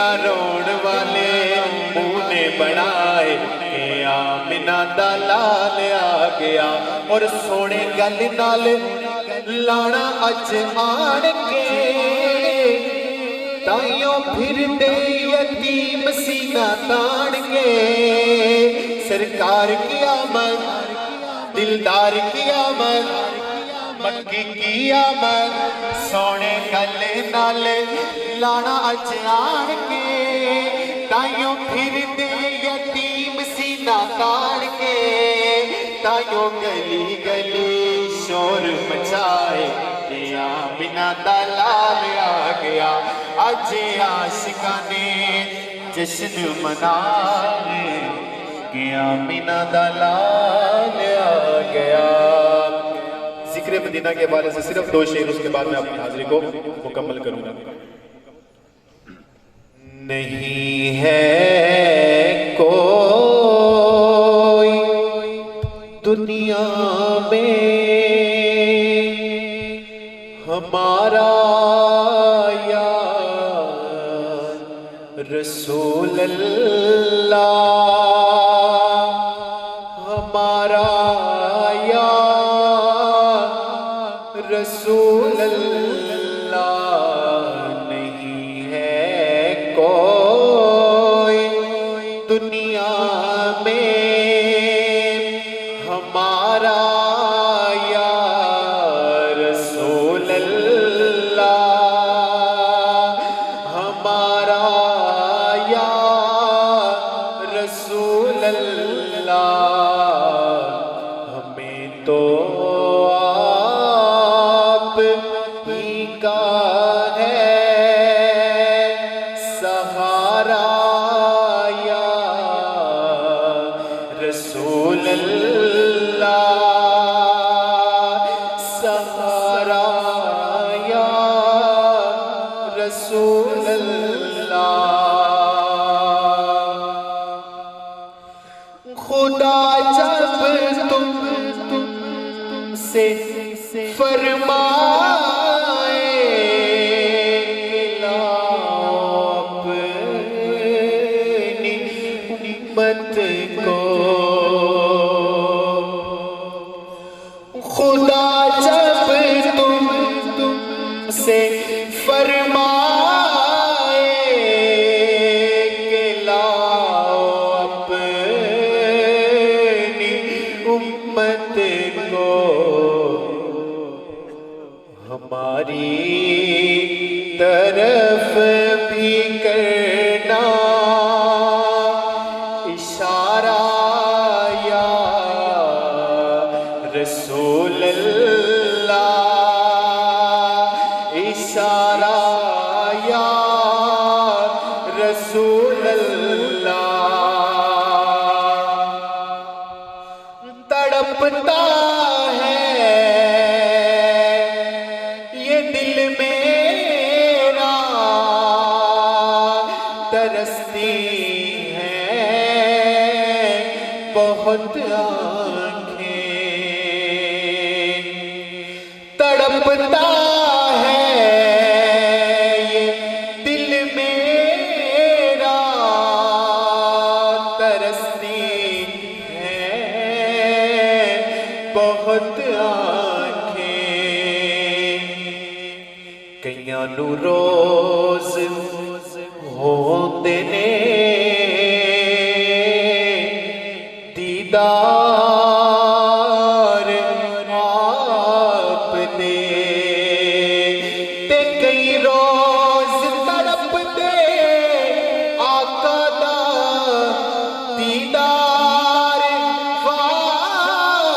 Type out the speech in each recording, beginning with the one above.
روڑ والے منہ نے بنائے کہ آمنہ دا لال آ گیا اور سونے گل نال لانا اچ آن کے تائیوں پھر دے یتیم سینہ تان کے سرکار کی آمد دلدار کی آمد مکی کی آمد سونے گلے نالے لانا اچھان کے تائیوں پھر دے یتیم سینہ تان کے تائیوں گلی گلی شور مچائے کہ آمنہ دا لال آ گیا آج عاشقانے جشن منائے کہ آمنہ دا لال آ گیا۔ ذکر مدینہ کے حوالے سے صرف 2 شعر، اس کے بعد میں اپنی حاضری کو مکمل کروں گا۔ نہیں ہے کوئی دنیا میں ہمارا یا رسول اللہ، ہمارا رسول اللہ نہیں ہے کوئی دنیا میں ہمارا یا رسول اللہ، ہمارا یا رسول اللہ، ہمیں تو رسول اللہ سہارا یا رسول اللہ۔ خدا جب تم سے فرمائے اپنی امت کو، خدا جب تم سے فرمائے کہ لاؤ اپنی امت کو، ہماری طرف بھی کرنا اشارہ یا رسول اللہ، اشارہ یا رسول اللہ۔ تڑپتا ہے یہ دل میرا، ترستی ہے بہت آنکھیں، تڑپتا ہے یہ دل میرا، ترستی ہے بہت آنکھیں، کئیاں نو روز ہوندے نے دیدار آپ دے، تے کئی روز تڑپ دے آقا دا دیدار واسطے،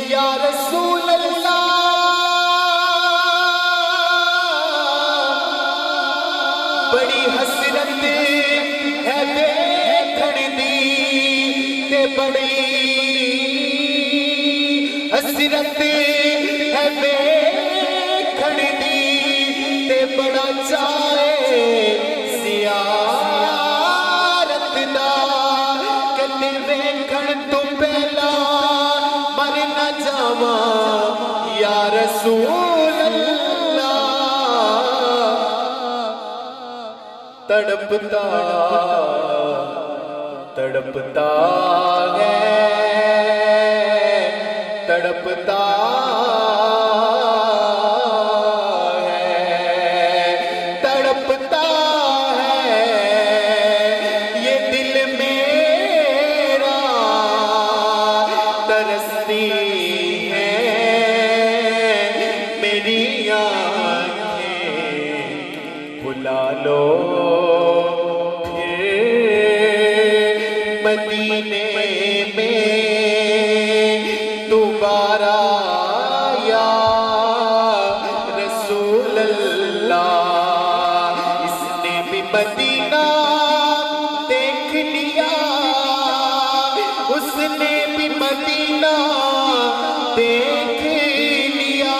یا رسول اللہ بڑی حسرت ہے دیکھن دی، تے بڑی حسرت ہے دیکھن دی، تے بڑا چاہے زیارت دا، کدے ویکھن تو پہلا مر نہ جاواں یا رسول اللہ، تڑپتا تڑپتا ہے تڑپتا ہے تڑپتا ہے یہ دل میرا ترستی ہے میری آنکھیں بلا لو مدینے میں دوبارہ یا رسول اللہ اس نے بھی مدینہ دیکھ لیا اس نے بھی مدینہ دیکھ لیا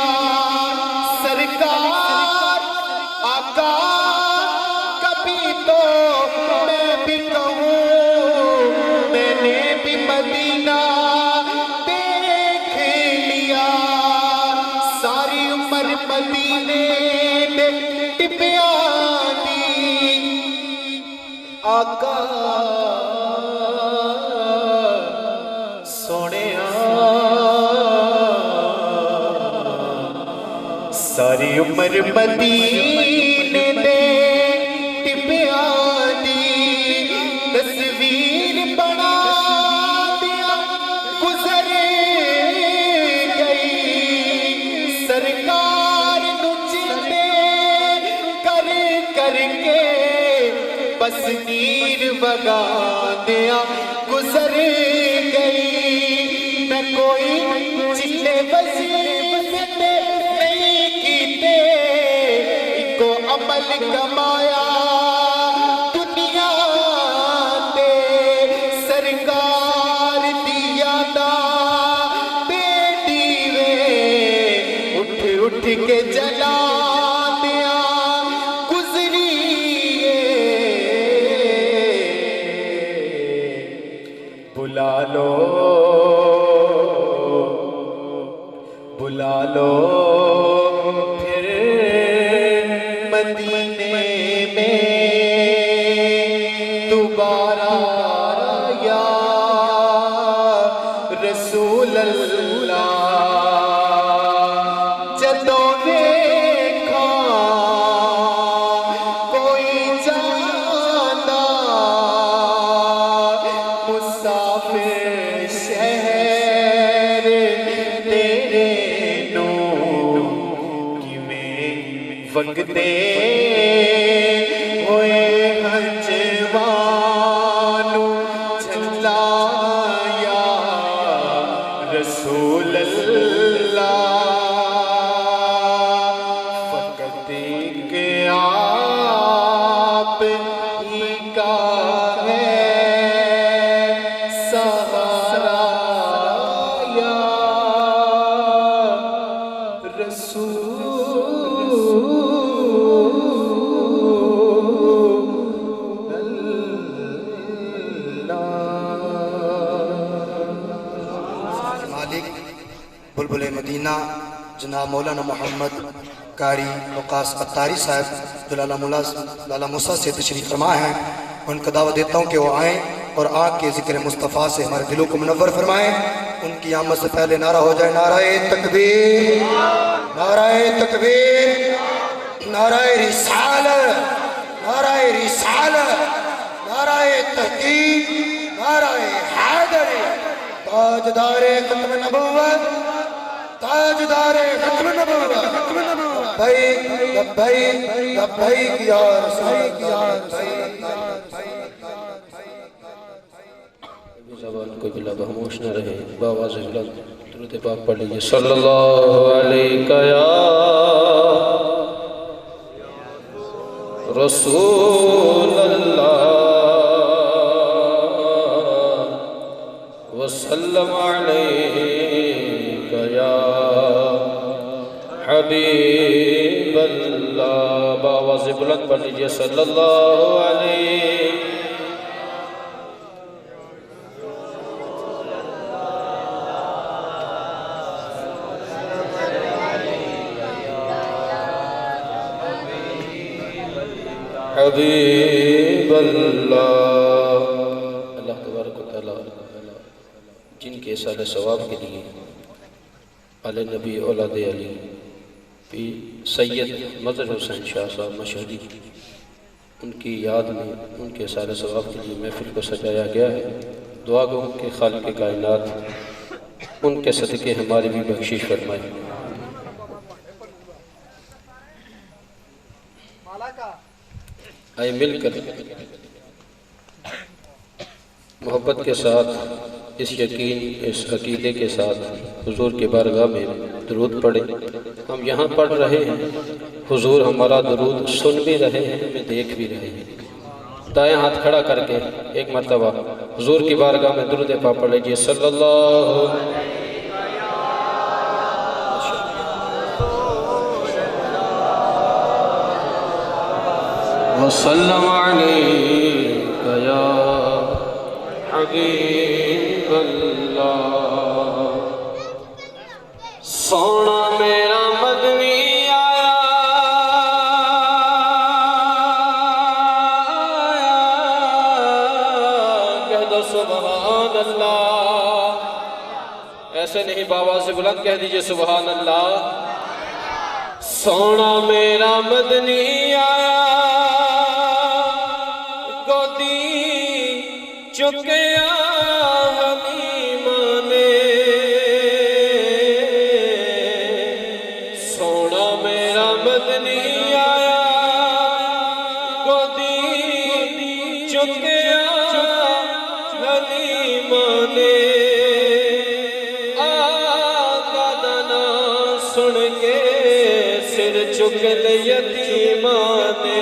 سرکار آقا کبھی تو میں بھی کہوں مدینہ دیکھ لیا ساری عمر مدینے میں ٹپیاں دی آقا سونیا ساری عمر مدینے میں ٹپیاں دی تصویر بنا سرکار نچتے کر کر کے بس نیر وگا دیا گزر گئی میں کوئی چلے وظیفے نہیں کیتے کو عمل کمایا دنیا تے سرکار دیا دا اٹھ کے جلا دیا گزریے بلا لو پھر مدینے میں دوبارہ یا رسول اللہ وقتے ہوئے ہجوانو جھلایا رسول اللہ فقط ایک آپ ہی کا ہے سہارا یا رسول بلبل مدینہ جناب مولانا محمد قاری وقاص اتاری صاحب جو لالا موسیٰ سے تشریف فرما ہیں ان کا دعوت دیتا ہوں کہ وہ آئیں اور آگ کے ذکر مصطفیٰ سے ہمارے دلوں کو منور فرمائیں ان کی آمد سے پہلے نعرہ ہو جائے نعرہ تکبیر نعرہ تکبیر نعرہ رسالت نعرہ رسالت نعرہ تحقیق نعرہ حیدر تاجدار ختم نبوت تاجدار ختم نبوت لبیک یا رسول زبان کو بلا بہموش نہ رہے باواز بلند درود پاک پڑھ لیجئے صلی اللہ علیہ یا رسول اللہ وسلم علیک یا حبیب اللہ باواز بلند پڑھ لیجئے صلی اللہ علیہ حبیب اللہ۔ اللہ تبارک و تعالیٰ جن کے سال ثواب کے لیے علی نبی اولاد علی پی سید مظہر حسین شاہ صاحب مشہدی ان کی یاد میں ان کے سال ثواب کے لیے محفل کو سجایا گیا ہے۔ دعا گو کہ خالق کائنات ان کے صدقے ہماری بھی بخشش فرمائے۔ آئے مل کر محبت کے ساتھ اس یقین اس عقیدے کے ساتھ حضور کے بارگاہ میں درود پڑھیں۔ ہم یہاں پڑھ رہے ہیں، حضور ہمارا درود سن بھی رہے ہیں، ہمیں دیکھ بھی رہے ہیں۔ دائیں ہاتھ کھڑا کر کے ایک مرتبہ حضور کی بارگاہ میں درود پاک پڑھ لیجئے۔ صلی اللہ وسلم علیک یا حبیب اللہ۔ سونا میرا مدنی آیا کہہ دو سبحان اللہ۔ ایسے نہیں، بابا سے بلند کہہ دیجئے سبحان اللہ۔ سونا میرا مدنی آیا چکیا حلیمہ نے، سونا میرا مدنی آیا گودی چکیا حلیمہ نے، آقا دا نام سن کے سر چک لے یتیمہ نے،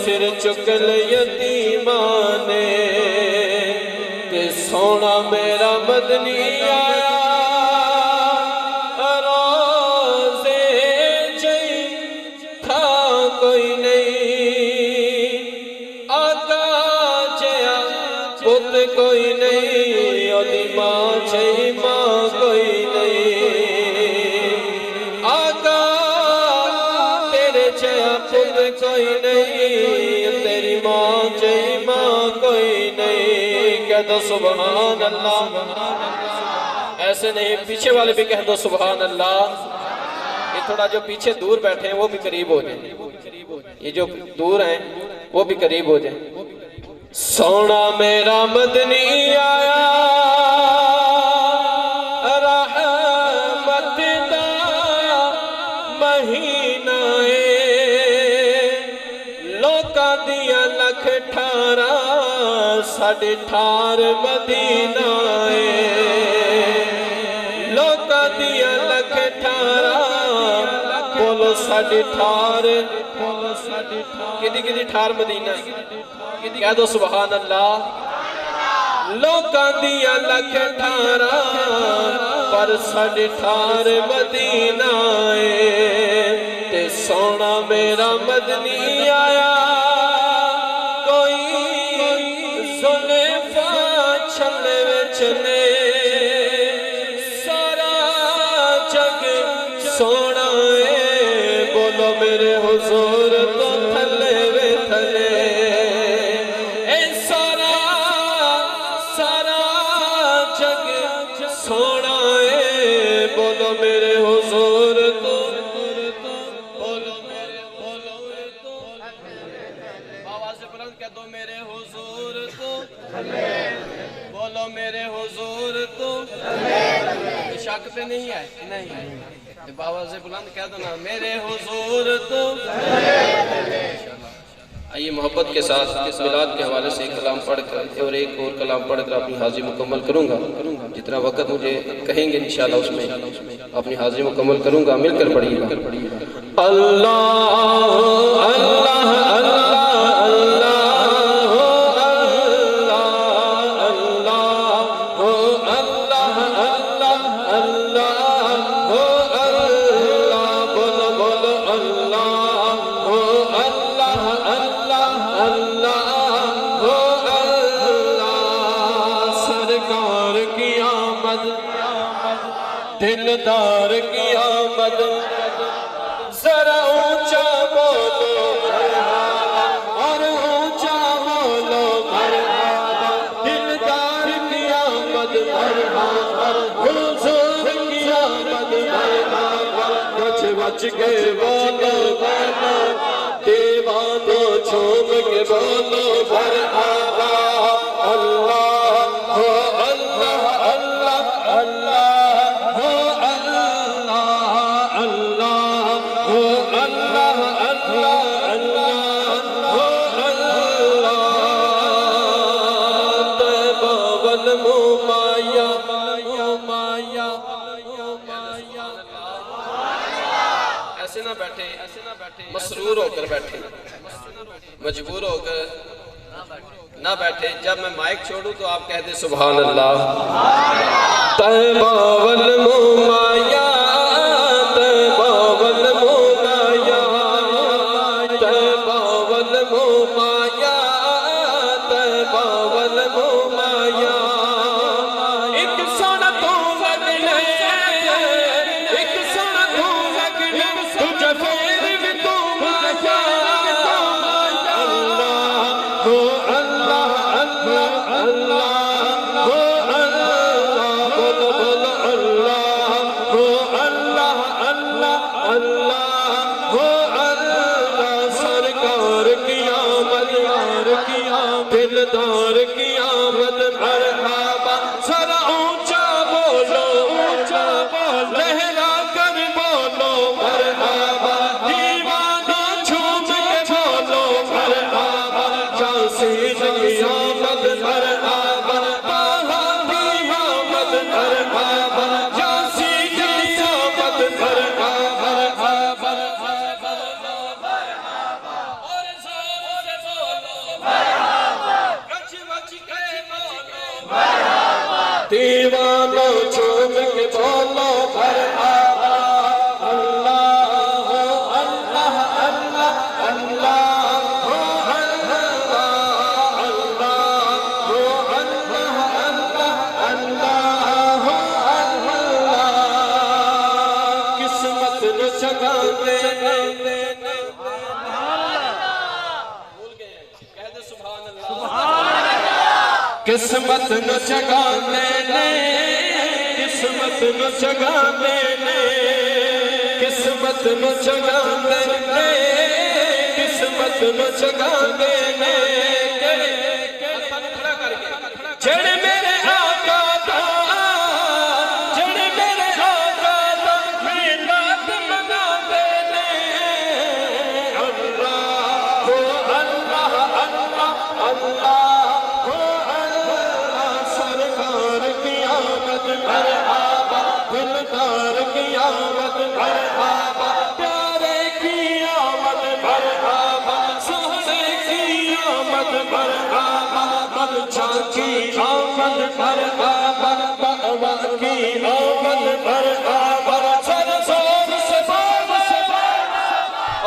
سر چکل یتیماں نے، تے سونا میرا مدنی آیا روزے جئی تھا کوئی نہیں، آقا جیا پت کوئی نہیں، اولی ماں جئی ماں کوئی نہیں، آقا تیرے جیا پت کوئی نہیں، تیری ماں جئی ماں کوئی نہیں، کہہ دو سبحان اللہ۔ ایسے نہیں، پیچھے والے بھی کہہ دو سبحان اللہ۔ یہ تھوڑا جو پیچھے دور بیٹھے ہیں وہ بھی قریب ہو جائیں، یہ جو دور ہیں وہ بھی قریب ہو جائیں۔ سونا میرا مدنی آیا رحمت دا مہینہ دیا لکھ ٹھارا ساڑھے ٹھار مدینہ لوکا دیا لکھ ٹھارا بولو ساڑھے ٹھار کدی ٹھار مدینہ کہہ دو سبحان اللہ۔ لوکا دیا لکھ ٹھارا پر ساڑھے ٹھار مدینہ تے سونا میرا مدنی آیا چلے سارا جگ سونا ہے، بولو میرے حضور تو تھلے وے تھلے، اے سارا جگ سونا ہے، بولو میرے حضور تو بولو میرے آواز بلند کہہ دو میرے حضور تو بولو میرے حضور تو شک پہ نہیں ہے، نہیں بابا سے بلند کہہ دو نا میرے حضور تو۔ آئیے محبت کے ساتھ میلاد کے حوالے سے ایک کلام پڑھ کر اور ایک اور کلام پڑھ کر اپنی حاضری مکمل کروں گا۔ جتنا وقت مجھے کہیں گے انشاءاللہ اس میں اپنی حاضری مکمل کروں گا۔ مل کر پڑھیے گا۔ اللہ اللہ اللہ دلدار کی آمد ذرا اونچا بولو مرحبا اور اونچا بولو مرحبا دلدار کی آمد مرحبا حضور کی آمد مرحبا بچ بچ کے بولو بولو دیوانوں چھوم کے بولو مرحبا اللہ ہو اللہ اللہ اللہ ہو اللہ اللہ ہو اللہ اللہ اللہ ہو اللہ طیبہ والممایا مایا ایسے نہ بیٹھے مسرور ہو کر بیٹھے مجبور ہو کر نہ بیٹھے جب میں مائک چھوڑوں تو آپ کہہ دیں سبحان اللہ طیبہ والممایا طیبہ والممایا طیبہ والممایا طیبہ والممایا ایک سونا تو لگنے ایک سونا تو لگنے تجھے پھر بھی تو مایا اللہ ہو اللہ اللہ اللہ ہو اللہ بولو بولو اللہ ہو اللہ اللہ اللہ ہو اللہ سرکار کی آمد دلدار کی آمد مرحبا ذرا اونچا بولو اونچا بولو لہرا کر بولو مرحبا دیوانوں چھوم کے بولو مرحبا جاسین کی آمد مرحبا طہا کی آمد مرحبا جاسین کی آمد مرحبا اور زور سے بولو بچ بچ کے بولو دیوانوں چھوم کے بولو مرحبا اللہ ہو اللہ اللہ اللہ ہو اللہ اللہ ہو اللہ اللہ اللہ ہو اللہ قسمت نہ جگا دے بھول گئے کہہ دے سبحان اللہ قسمت نہ جگا دے قسمت نہ جگا دے قسمت نہ جگا دے قسمت نہ جگا دے جڑ میرے آقا دا جڑ میرے آقا دا میلاد منا دے اللہ ہو اللہ اللہ اللہ ہو اللہ سرکار کی آمد مرحبا دلدار کی آمد مرحبا پیارے کی آمد مرحبا سہرے کی آمد مرحبا بچہ کی آمد مرحبا بابا کی آمد مرحبا سر زور سے بولو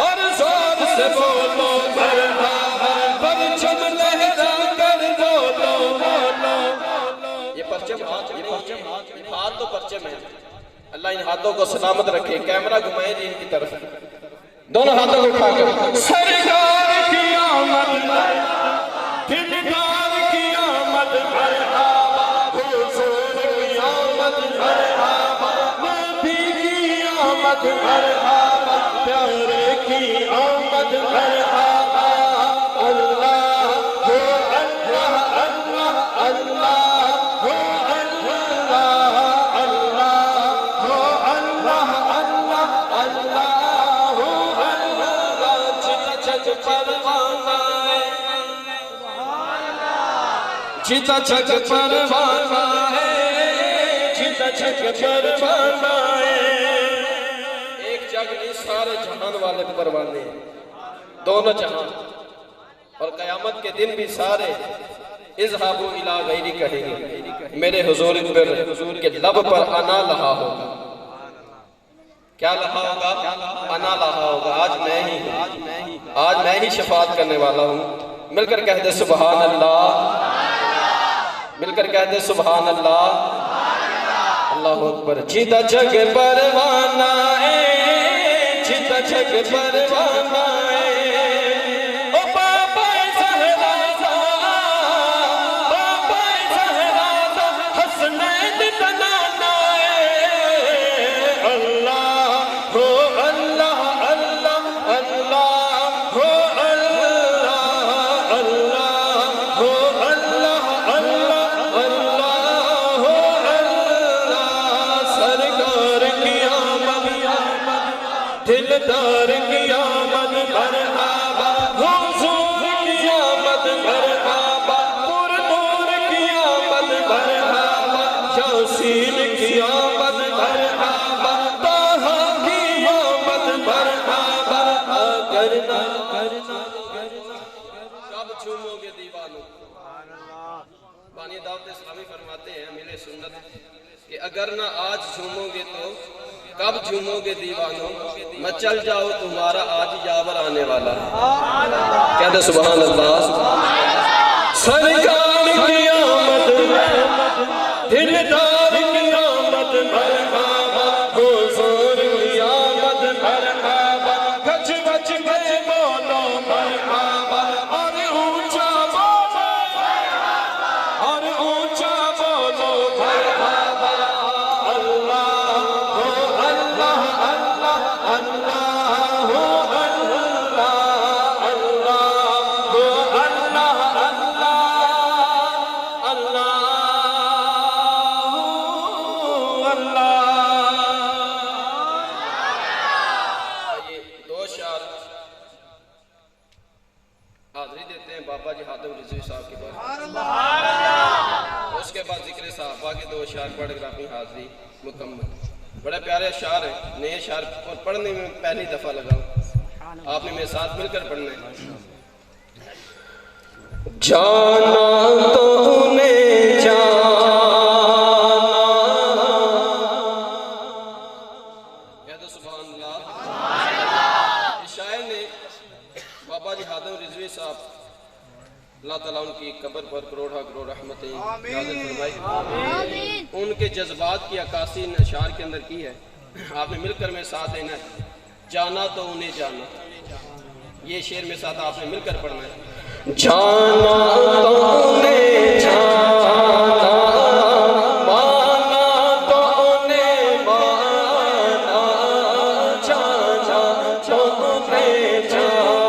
اور زور سے بولو مرحبا پرچم لہرا کر بولو بولو یہ پرچم ہاتھ تو پرچم ہے اللہ ان ہاتھوں کو سلامت رکھے کیمرہ گھمائیں جی ان کی طرف دونوں ہاتھوں کو اٹھا کر سرکار کی آمد دلدار کی آمد مرحبا حضور کی آمد مرحبا نبی کی آمد مرحبا پیارے کی آمد مرحبا اللہ ہو اللہ اللہ اللہ ہو اللہ اللہ ہو اللہ اللہ اللہ ہو اللہ چتا چک پروانہ ہے چتا چک پروانہ ہے چتا چک پروانہ ہے ایک جگ نہیں سارے جہان والے پروانے ہیں دونوں جہان اور قیامت کے دن بھی سارے اذهبوا الى غیری کہیں گے میرے حضور کے لب پر انا لہا ہوگا کیا لہا ہوگا انا لہا ہوگا آج میں ہی شفاعت کرنے والا ہوں مل کر کہہ دے سبحان اللہ مل کر کہہ دے سبحان اللہ اللہ اکبر جیتا جگ پروانہ ہے جیتا جگ پروانہ ہے او بابا زہرا دا بابا زہرا دا حسنین دا نانا ہے اللہ ہو اللہ اللہ اللہ ہو اللہ اللہ ہو اللہ اللہ اللہ ہو اللہ سرکار کی آمد دلدار کی آمد مرحبا حضور کی آمد مرحبا پر نور کی آمد مرحبا یاسین کی آمد مرحبا طہ کی آمد مرحبا کرنا کب جھومو گے دیوانوں بانی دعوت اسلامی فرماتے ہیں امیل سنت کہ اگر نہ آج جھومو گے تو کب جھومو گے دیوانوں میں چل جاؤ تمہارا آج یاور آنے والا ہے کہہ دے سبحان اللہ سرکار کی آمد دلدار کی آمد مرحبا حضور کی آمد مرحبا گچ گچ گچ بولو مرحبا اور اونچا بولو اور اونچا بولو مرحبا اللہ ہو اللہ اللہ اللہ ہو اللہ اللہ ہو اللہ اللہ اللہ اللہ آئیے دو شعر حاضری دیتے ہیں بابا جی حاتم رضوی صاحب کے بعد اس کے بعد ذکر صحابہ کے دو شعر پڑھ کر اپنی حاضری مکمل بڑے پیارے اشعار ہیں نئے اشعار اور پڑھنے میں پہلی دفعہ لگا ہوں آپ نے میرے ساتھ مل کر پڑھنا ہے جانا تو نے جانا کہہ دو سبحان اللہ اس شاعر نے بابا جی حاتم رضوی صاحب اللہ تعالیٰ ان کی قبر پر کروڑا کروڑ رحمتیں نازل فرمائی ان کے جذبات کی عکاسی ان اشعار کے اندر کی ہے آپ نے مل کر میں ساتھ دینا ہے جانا تو انہیں جانا یہ شعر میں ساتھ آپ نے مل کر پڑھنا ہے جانا تو انہیں جانا مانا تو انہیں مانا جانا تو انہیں جانا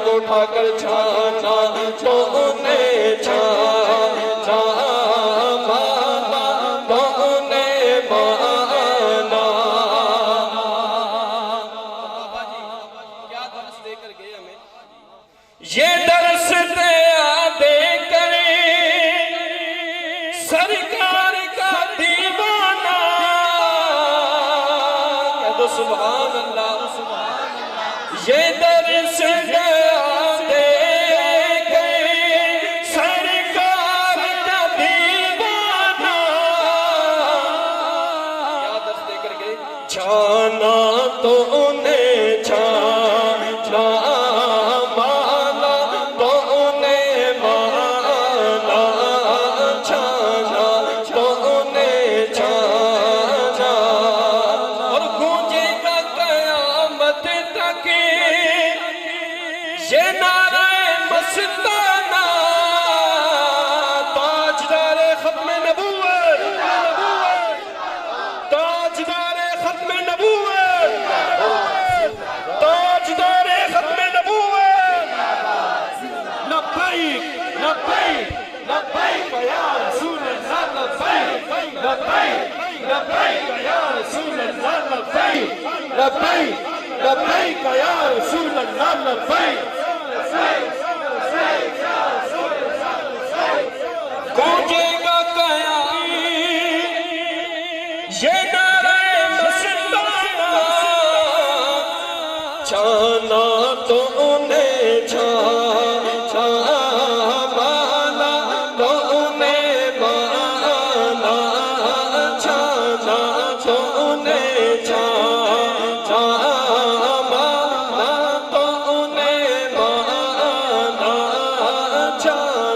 اٹھا کر چھانا تو انہیں چھانا مانا تو انہیں مانا بابا جی کیا درس دے کر گئے ہمیں یہ درس دے کر سرکار کا دیوانہ کہہ دو سبحان اللہ یہ درس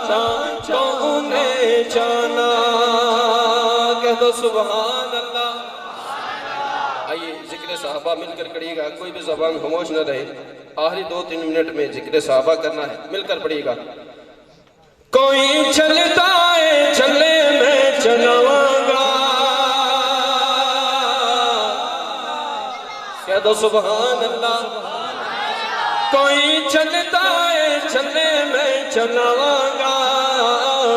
جانا تو انہیں جانا. کہہ دو سبحان اللہ. آئیے ذکر صحابہ مل کر کریے گا, کوئی بھی زبان خاموش نہ رہے. آخری 2-3 منٹ میں ذکر صحابہ کرنا ہے, مل کر پڑھیے گا. کوئی چلتا ہے چلے میں چلاواں گا. کہہ دو سبحان اللہ. کوئی چلتا ہے چلے میں چلاواں گا.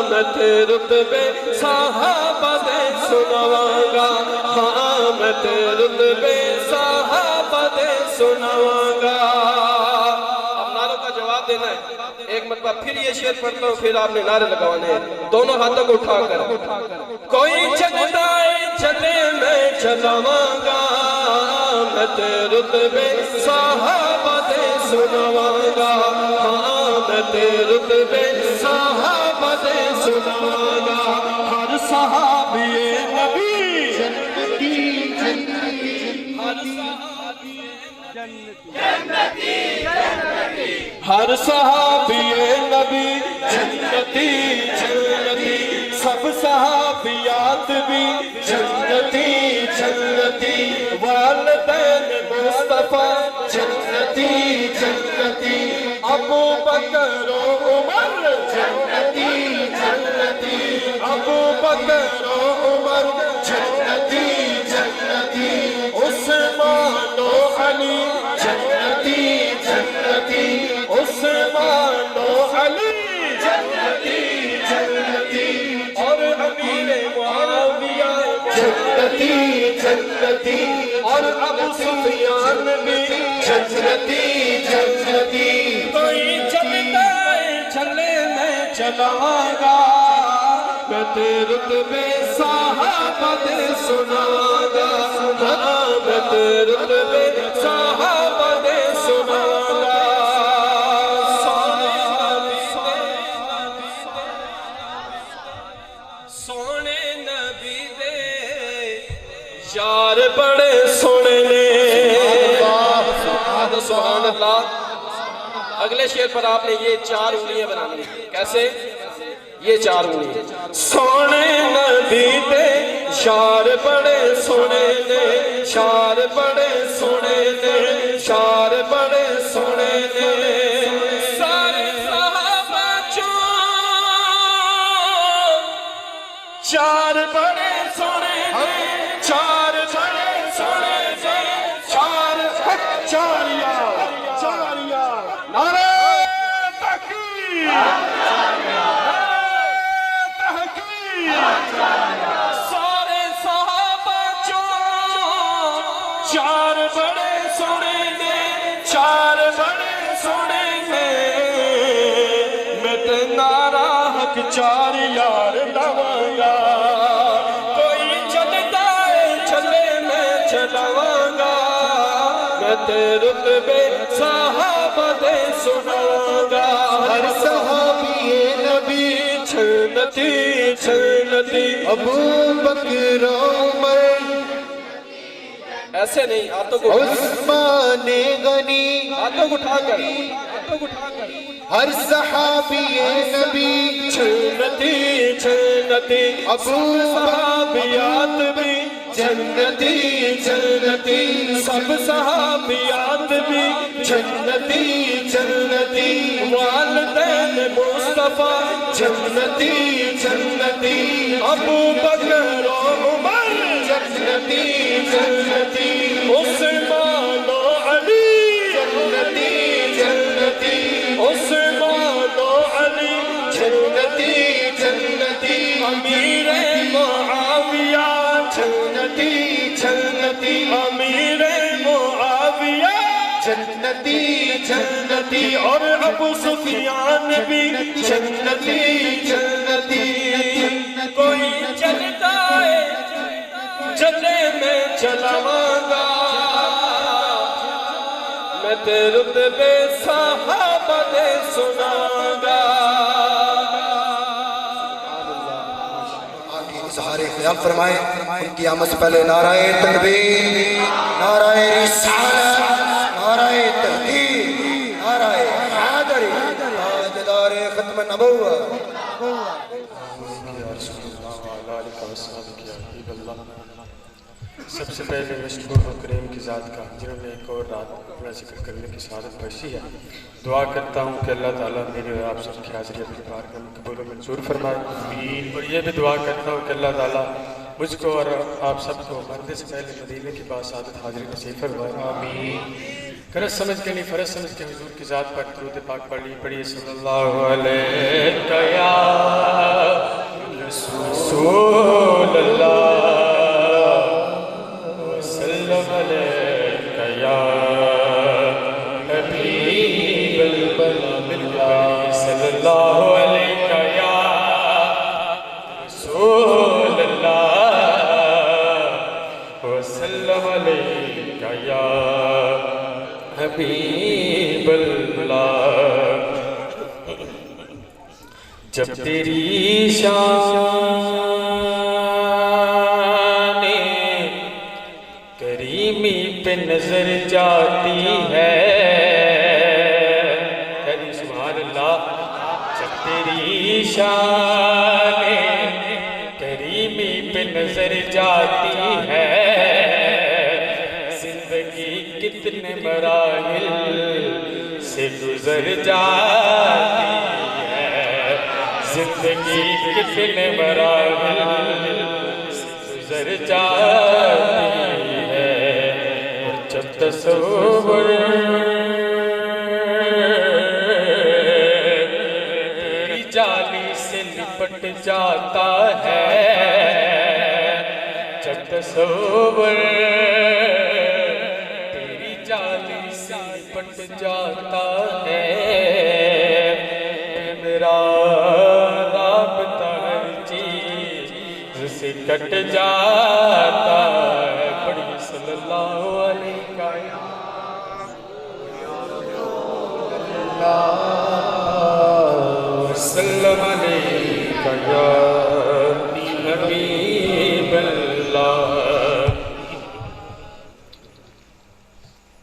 میں تے رتبے صحابہ دے سناواں گا. ہاں میں تے رتبے صحابہ دے سناواں گا. اب نعروں کا جواب دینا ہے. ایک مرتبہ پھر یہ شعر پڑھتا ہوں, پھر آپ نے نعرے لگوانے ہیں دونوں ہاتھوں کو اٹھا کر. کوئی چلتا ہے چلے میں چلاواں گا. میں تے رتبے صحابہ دے سناواں گا. ہاں میں تے رتبے صحابہ دے سناواں گا. ہر صحابی نبی جنتی جنتی, ہر صحابی جنتی جنتی, ہر صحابی نبی جنتی جنتی. سب صحابیات بھی جنتی جنتی. والدین مصطفیٰ جنتی جنتی. ابو بکر و عمر جنتی جنتی. ابو بکر و عمر جنتی جنتی. عثمان و علی جنتی جنتی. عثمان و علی جنتی جنتی. اور امیر معاویہ جنتی جنتی. اور ابو سفیان بھی جنتی جنتی. کوئی چلتا ہے چلے میں چلاواں گا. میں تے رتبے صحابہ دے سناواں گا. میں تے رتبے صحابہ دے سناواں گا. سونے نبی دے یار بڑے سونے نے. سبحان اللہ. اگلے شعر پر آپ نے یہ 4 انگلیاں بنانی ہیں. کیسے؟ یہ 4 انگلیاں. سونے نبی دے یار بڑے سونے نے. یار بڑے سونے نے. یار بڑے سونے نے. سارے صحابہ چوں 4 بڑے سونے نے. 4 بڑے سونے نے. 4 یار. 4 یار. نعرہ تحقیق. سارے صحابہ چوں 4 بڑے سونے نے. 4 بڑے سونے نے. میں تے نعرہ حق 4 یار لاواں گا. کوئی چلتا ہے چلے میں چلاواں گا. میں تے رتبے صحابہ دے سناواں گا. ہر صحابی نبی جنتی جنتی. ابو بکر عمر ایسے نہیں, ہاتھوں کو عثمان غنی. ہاتھوں کو اٹھا کر, ہاتھوں کو اٹھا کر. ہر صحابی نبی جنتی جنتی. ابو صحابیات بھی جنتی جنتی. سب صحابیات بھی جنتی جنتی. والدین مصطفیٰ جنتی جنتی. ابو بکر و عمر جنتی جنتی. عثمان و علی جنتی جنتی. عثمان و علی جنتی جنتی. امیر معاویہ جنتی جنتی. امیر معاویہ جنتی جنتی. اور ابو سفیان بھی جنتی جنتی. کوئی چلتا ہے چلے میں چلاواں گا. میں تے رتبے صحابہ دے سناواں گا. اظہار خیال فرمائیں. ان کی آمد سے پہلے نعرہ تکبیر, نعرہ رسالت, نعرہ تحقیق, نعرہ حیدری, تاجدار ختم نبوت. سب سے پہلے مشکور و کریم کی ذات کا جنہوں نے ایک اور رات اپنا ذکر کرنے کی سعادت بخشی ہے. دعا کرتا ہوں کہ اللہ تعالیٰ میرے اور آپ سب کی حاضری اپنی بارگاہ میں قبول و منظور فرمائے. اور یہ بھی دعا کرتا ہوں کہ اللہ تعالیٰ مجھ کو اور آپ سب کو مرنے سے پہلے مدینے کی باسعادت حاضری نصیب فرمائے. آمین. غرض سمجھ کے نہیں فرض سمجھ کے حضور کی ذات پر درود پاک پڑھیے صلی اللہ علیہ یا رسول اللہ وسلم علیہ یا حبیب اللہ صلی اللہ علیہ یا رسول اللہ وسلم علیہ یا حبیب اللہ. جب تیری شان کریمی پہ نظر جاتی ہے، سبحان اللہ. جب تیری شان کریمی پہ نظر جاتی ہے، کتنے مراحل سے گزر جاتی ہے، زندگی کتنے مراحل سے گزر جاتی ہے. اور جب تصور تیری جالی سے لپٹ جاتا ہے، جب تصور پٹ جاتا ہے، میرا رابطہ ہر چیز سے کٹ جاتا ہے. پڑھی صلی اللہ علیہ وسلم علیہ یا حبیب اللہ.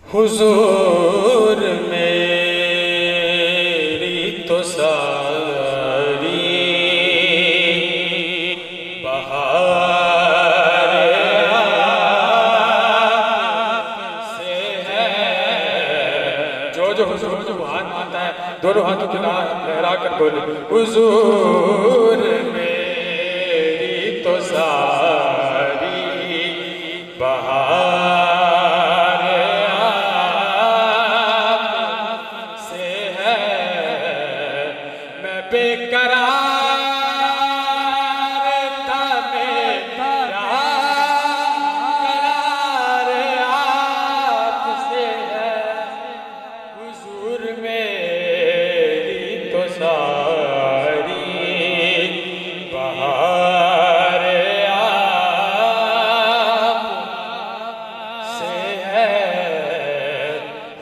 حضور میری تو ساری بہار سے ہے. جو حضور ہاتھ مانتا ہے دونوں ہاتھوں کے لہرا کر بولے حضور میری تو ساری بہار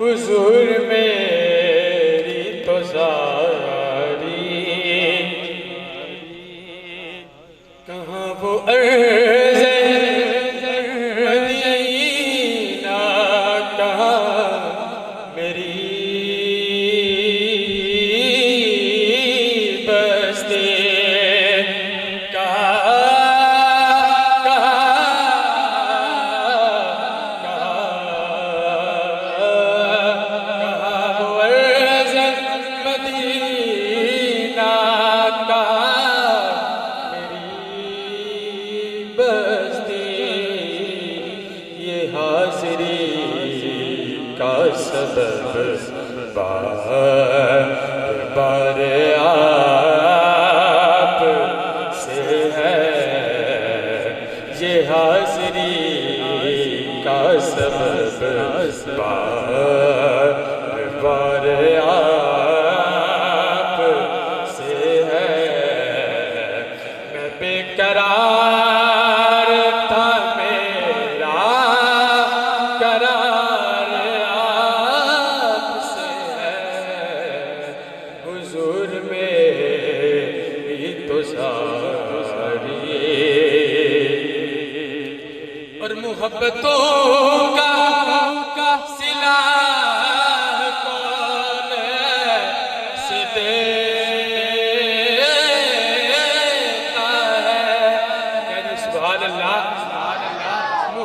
حضور میری تو ساری. کہاں وہ عرض مدینہ، کہاں میری بستی، سبب بار آپ سے ہے، یہ حاضری کا سبب بار آپ سے ہے. میں بے قرار تھا، میرا قرار محبتوں کا سلاح کون سے دے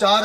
4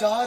4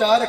4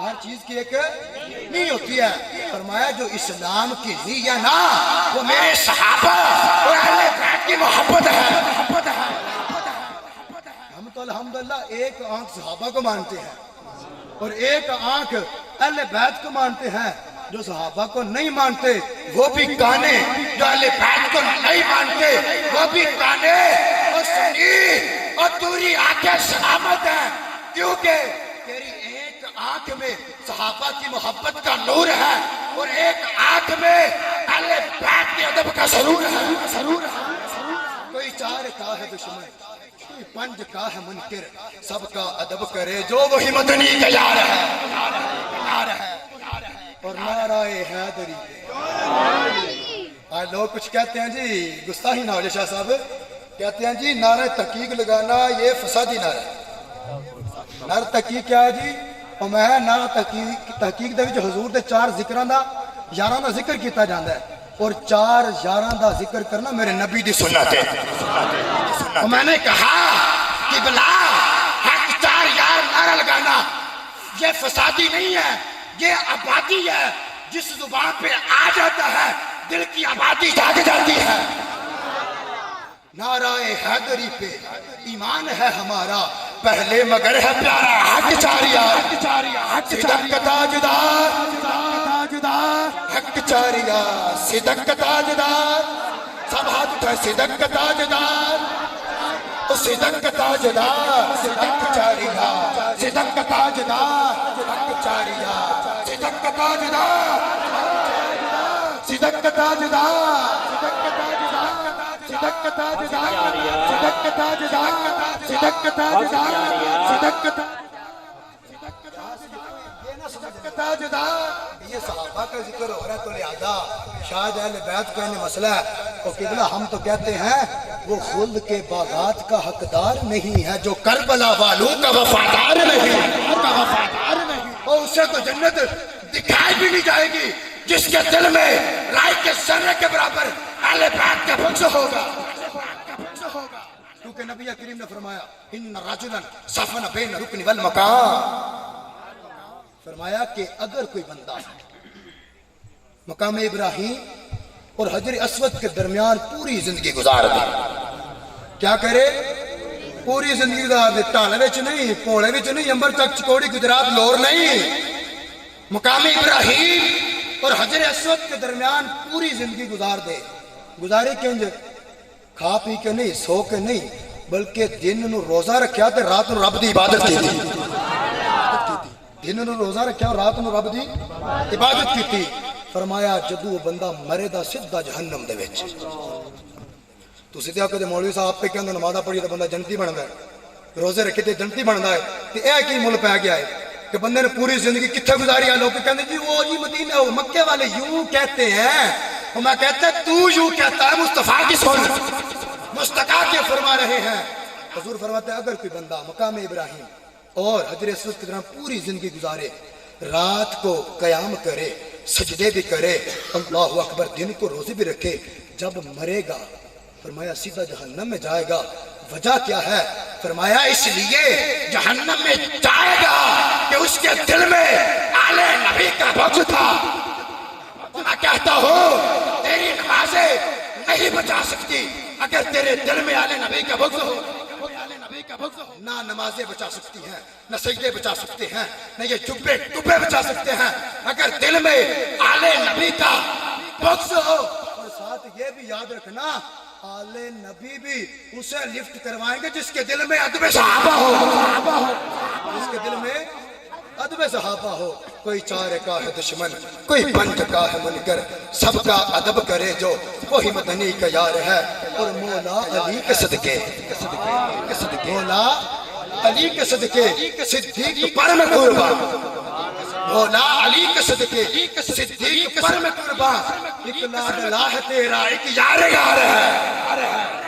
ہر چیز کی ایک نہیں ہوتی ہے. فرمایا جو اسلام کی لی ہے نا وہ میرے صحابہ اور اہل بیت کی محبت ہے. ہم تو الحمدللہ ایک آنکھ صحابہ کو مانتے ہیں اور ایک آنکھ اہل بیت کو مانتے ہیں. جو صحابہ کو نہیں مانتے وہ بھی کانے, جو اہل بیت کو نہیں مانتے وہ بھی کانے. اور سنی اور دوری آنکھیں سلامت ہیں, کیونکہ تیری ایک آنکھ میں صحابہ کی محبت کا نور ہے اور ایک آنکھ میں اہل بیت کے ادب کا ضرور ہے. کوئی چار کا ہے دشمن, کوئی پنج کا ہے منکر, سب کا ادب کرے جو وہی مدنی کا یار ہے. اور نعرہ حیدری. آج لوگ کچھ کہتے ہیں جی, گستاخی نہ ہو جائے شاہ صاحب, کہتے ہیں جی نعرہ تحقیق لگانا یہ فسادی نعرہ ہے. نعرہ تحقیق کیا ہے جی؟ اور میں نعرہ تحقیق دے وچ حضور دے 4 ذکراں دا 11 دا ذکر کیتا جاندا ہے, اور 4 11 دا ذکر کرنا میرے نبی دی سنت ہے. اور میں نے کہا کہ بلا حق 4 یار نعرہ لگانا یہ فسادی نہیں ہے, یہ آبادی ہے. جس زبان پہ آ جاتا ہے دل کی آبادی جاگ جاتی ہے. نعرہ حیدری پہ ایمان ہے ہمارا, پہلے مگر ہے پیارا حق 4 یار. صدق کا تاجدار, حق 4 یار, صدق کا تاجدار. سب ہاتھ اٹھائے, صدق کا تاجدار, صدق کا تاجدار, صدق 4 یار, صدق کا تاجدار, حق 4 یار, صدق کا تاجدار, صدق کا تاجدار, صدق کا تاجدار, صدق کا تاجدار, صدق کا تاجدار, صدق کا تاجدار. یہ صحابہ کا ذکر ہو رہا ہے تو لہذا شاید اہل بیت کا انہیں مسئلہ ہے. اور قبلہ ہم تو کہتے ہیں وہ خلد کے باغات کا حقدار نہیں ہے جو کربلا والوں کا وفادار نہیں, اور اسے تو جنت دکھائی بھی نہیں جائے گی جس کے دل میں رائے کے ذرے کے برابر اہل بیت کا بغض ہوگا. کیونکہ نبی کریم نے فرمایا ان رجلا صفن بین رکن والمقام. فرمایا کہ اگر کوئی بندہ مقام ابراہیم اور حجر اسود کے درمیان پوری زندگی گزار دے, کیا کرے؟ پوری زندگی گزار دے, ٹالے وچ نہیں, پوڑے وچ نہیں, امبر تک چکوڑی گجرات لور نہیں, مقام ابراہیم اور حجر اسود کے درمیان پوری زندگی گزار دے. گزارے کنج کھا پی کے نہیں, سو کے نہیں, بلکہ دن نو روزہ رکھیا تے رات نو رب دی عبادت کی تھی. دن نو روزہ رکھیا اور رات نو رب دی عبادت کی تھی. فرمایا جدو بندہ مرے دا سیدھا جہنم دے وچ. تسی تے آکھدے مولوی صاحب پہ کہندے نمازاں پڑھی تے بندہ جنتی بندا ہے, روزے رکھے تے جنتی بندا ہے, تے اے کی مل پہ گیا ہے کہ بندے نے پوری زندگی کتھے گزاری ہے؟ لوگ کہندے جی وہ جی مدینہ وہ مکے والے یوں کہتے ہیں. اور میں کہتا ہے تو یوں کہتا ہے, مصطفیٰ کی سن, مصطفیٰ کے فرما رہے ہیں. حضور فرماتے ہیں اگر کوئی بندہ مقام ابراہیم اور حجر اسود کی طرح پوری زندگی گزارے, رات کو قیام کرے, سجدے بھی کرے, اللہ اکبر, دن کو روزے بھی رکھے, جب مرے گا فرمایا سیدھا جہنم میں جائے گا. وجہ کیا ہے؟ فرمایا اس لیے جہنم میں جائے گا کہ اس کے دل میں آل نبی کا بغض تھا. میں کہتا ہوں تیری نمازیں نہیں بچا سکتی اگر تیرے دل میں آل نبی کا بغض ہو. نہ نمازیں بچا سکتی ہیں, نہ سجدے بچا سکتے ہیں, نہ یہ جبے ٹبے بچا سکتے ہیں اگر دل میں آل نبی کا بغض ہو. اور ساتھ یہ بھی یاد رکھنا آل نبی بھی اسے لفٹ کروائیں گے جس کے دل میں ادب صحابہ ہو, جس کے دل میں ادب صحابہ ہو. کوئی 4 کا ہے دشمن, کوئی 5 کا ہے منکر, سب کا ادب کرے جو وہی مدنی کا یار ہے. اور مولا علی کے صدقے, مولا علی کے صدقے صدیق پر میں قربان, مولا علی کے صدقے صدیق پر میں قربان. ایک لاڈلا ہے تیرا, ایک یار غار ہے,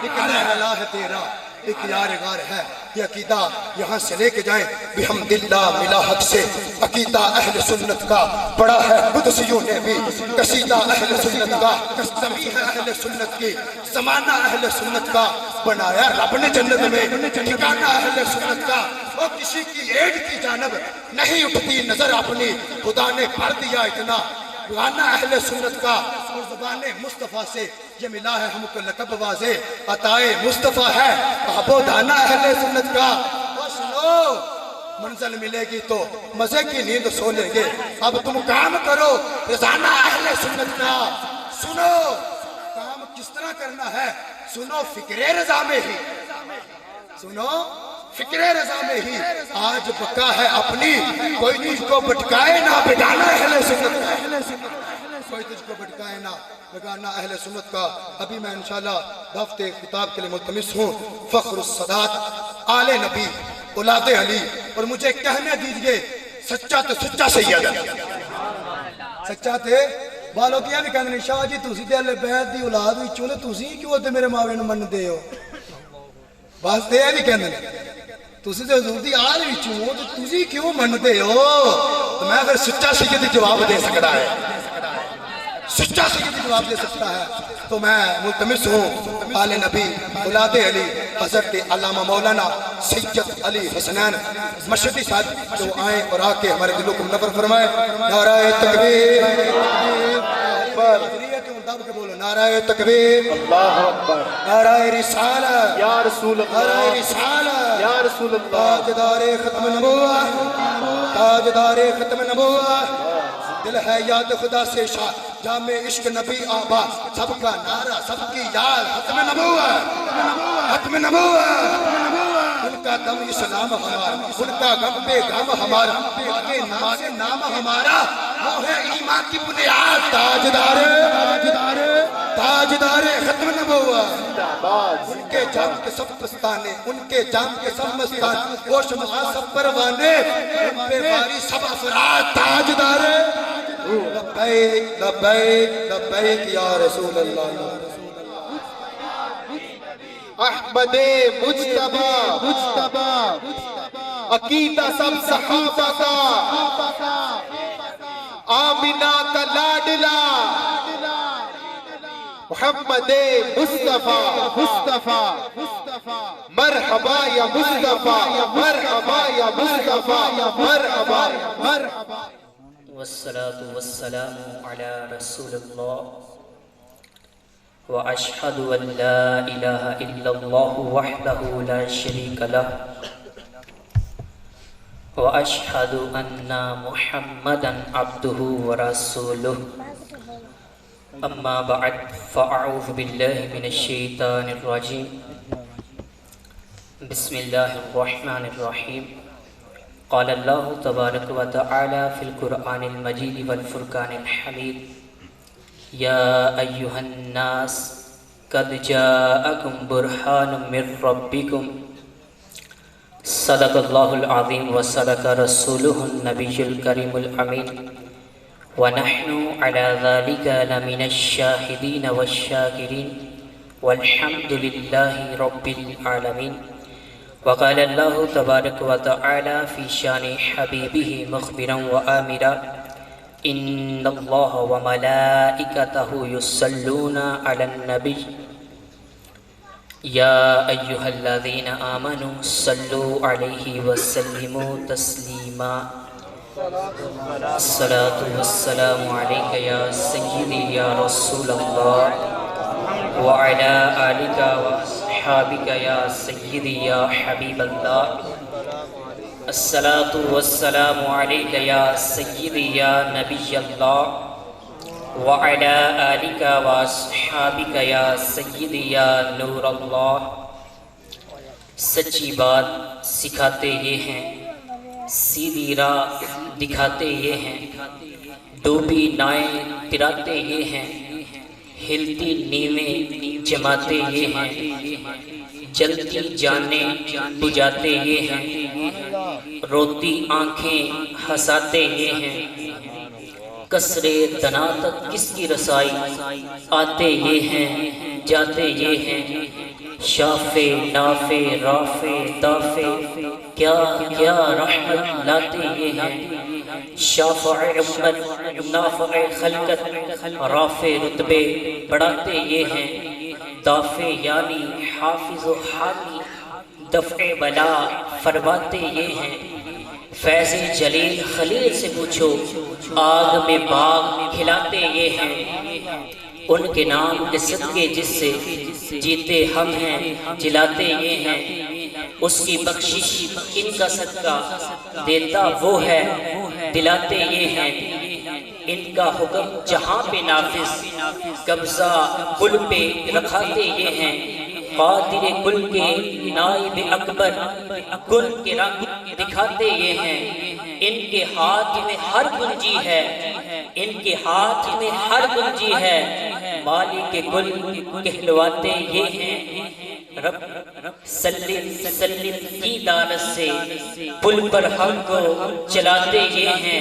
ایک لاڈلا ہے تیرا, ایک یار غار ہے. یہ عقیدہ یہاں سے لے کے جائیں بحمد اللہ ملا حق سے. عقیدہ اہل سنت کا پڑا ہے قدسیوں نے بھی, قصیدہ اہل سنت کا, زمین ہے اہل سنت کی, زمانہ اہل سنت کا, بنایا رب نے جنت میں ٹھکانہ اہل سنت کا. اور کسی کی ایڈ کی جانب نہیں اٹھتی نظر اپنی، خدا نے بھر دیا اتنا گانا اہل سنت کا، اور زبان مصطفیٰ سے یہ ملا ہے ہم کو لقب واضح، عطائے مصطفیٰ ہے آبودانہ اہل سنت کا۔ اور سنو، منزل ملے گی تو مزے کی نیند سو لیں گے، اب تم کام کرو رضانہ اہل سنت کا۔ سنو کام کس طرح کرنا ہے، سنو فکر رضا میں ہی، سنو فکر رضا میں ہی آج بقا ہے اپنی، کوئی تجھ کو بٹکائے نہ بگانا اہل سنت کا، کوئی تجھ کو بٹکائے نہ بگانا اہل سنت کا۔ ابھی میں انشاءاللہ دعوت خطاب کے لیے ملتمس ہوں، فخر السادات آل نبی اولاد علی، اور مجھے کہنے دیجئے سچا تو سچا سید، سچا تے بالوں کیا بھی کہنے شاہ جی تسی تے اہل بیت دی اولاد ہوئی چولے تسی کیوں تے میرے ماوے نو من دے ہو، بس تے بھی کہنے تسی تے حضور دی آل ہوئی چوں تو تسی کیوں من دے ہو، تو میں اگر سچا سید جواب دے سکتا ہے، سچا سید جواب دے سکتا ہے، تو میں ملتمس ہوں آل نبی اولاد علی حضرت علامہ مولانا سید علی حسنین مشہدی صاحب جو آئیں اور آ کے ہمارے دلوں کو منور فرمائے۔ نعرہ تکبیر، دب کے بولو نعرہ تکبیر، اللہ اکبر، نعرہ رسالہ یا رسول اللہ، نعرہ رسالہ یا رسول اللہ، تاجدار ختم نبوت، تاجدار ختم نبوت، دل ہے یاد خدا سے شاہ جامع عشق نبی آباد، سب کا نعرہ سب کی یاد ختم نبوت، ختم نبوت، ان کا دم اسلام ہمارا، ان کا غم پہ غم ہمارا، ان کے نماز نام ہمارا، وہ ہے ایمان کی بنیاد، تاجدار تاجدار ختم نبوت، ان کے جام کے سب پستانے، ان کے جام کے سب مستان، وہ شمعہ سب پروانے، ان پہ باری سب افراد، تاجدار لبیک لبیک لبیک یا رسول اللہ، احمد مجتبی، عقیدہ سب صحابہ کا، آمینہ کا لاڈلا، محمد مصطفیٰ، مرحبا یا مصطفیٰ، مرحبا یا مصطفیٰ، مرحبا مرحبا۔ والصلاة والسلام على رسول الله وأشهد أن لا إله إلا الله وحده لا شريك له وأشهد أن محمدا عبده ورسوله أما بعد فأعوذ بالله من الشيطان الرجيم بسم الله الرحمن الرحيم قال الله تبارك وتعالى في القرآن المجيد والفرقان الحميد يا أيها الناس قد جاءكم برهان من ربكم صدق الله العظيم وصدق رسوله النبي الكريم الأمين ونحن على ذلك لمن الشاهدين والشاكرين والحمد لله رب العالمين وقال الله تبارك وتعالى في شان حبيبه مخبرا وآمرا إن الله وملائكته يصلون على النبي يا أيها الذين آمنوا صلوا عليه وسلموا تسليما الصلاة والسلام عليك يا سيدي يا رسول الله وعلى آلك وأصحابك يا سيدي يا حبيب الله الصلاة والسلام عليك يا سيدي يا نبي الله وعلى آلك وأصحابك يا سيدي يا نور الله۔ سچی بات سکھاتے یہ ہیں، سیدھی راہ دکھاتے یہ ہیں، ڈوبی نائیں تراتے یہ ہیں، ہلتی نیویں جماتے یہ ہیں، جلتی جانیں بجاتے یہ ہیں، روتی آنکھیں ہنساتے یہ ہیں، کسرے دنا تک کس کی رسائی آتے یہ ہیں جاتے یہ ہیں، شافے نافے رافے دافے کیا کیا رحمت لاتے یہ ہیں، شافع امت نافع خلقت رافع رتبے بڑھاتے یہ ہیں، دافع یعنی حافظ و حامی دفع بلا فرماتے یہ ہیں، فیض جلیل خلیل سے پوچھو آگ میں باغ کھلاتے یہ ہیں، ان کے نام کے صدقے جس سے جیتے ہم ہیں جلاتے یہ ہیں، اس کی بخشش ان کا صدقہ دیتا وہ ہے دلاتے یہ ہیں، ان کا حکم جہاں پہ نافذ قبضہ کل پہ رکھاتے یہ ہیں، قادر کل کے نائب اکبر کل کے رنگ دکھاتے یہ ہیں، ان کے ہاتھ میں ہر کنجی ہے، ان کے ہاتھ میں ہر کنجی ہے، مالک کل کہلواتے یہ ہیں، رب سلم سلم کی دانت سے پل پر ہم کو چلاتے یہ ہیں،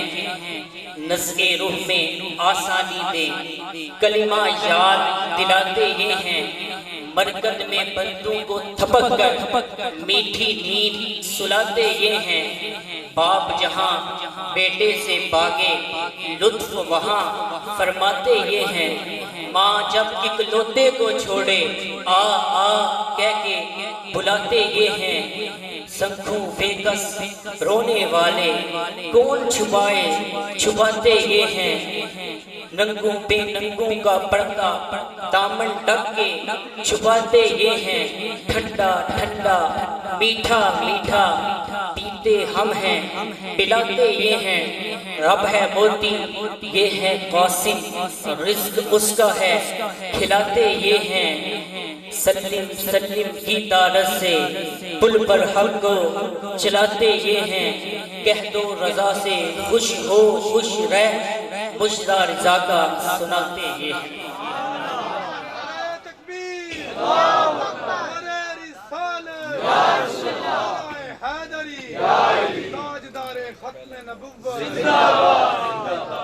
نزع روح میں آسانی دے کلمہ یاد دلاتے یہ ہیں، مرکز میں بندوں کو تھپک کر میٹھی نیند سلاتے یہ ہیں، باپ جہاں بیٹے سے باغے لطف وہاں فرماتے یہ ہیں، ماں جب اکلوتے کو چھوڑے آ آ کہہ کے بلاتے یہ ہیں، سنکھوں بے کس رونے والے کون چھپائے چھپاتے یہ ہیں، ننگوں بے ننگوں کا پردہ دامن ڈھک کے چھپاتے یہ ہیں، ٹھنڈا ٹھنڈا میٹھا میٹھا پیتے ہم ہیں پلاتے یہ ہیں، رب ہے موتی یہ ہے قاسم رزق اس کا ہے کھلاتے یہ ہیں، سلم سلم کی دارت سے پل پر ہم کو چلاتے یہ ہیں، کہہ دو رضا سے خوش ہو خوش رہ مجدہ رضا کا سناتے یہ ہیں۔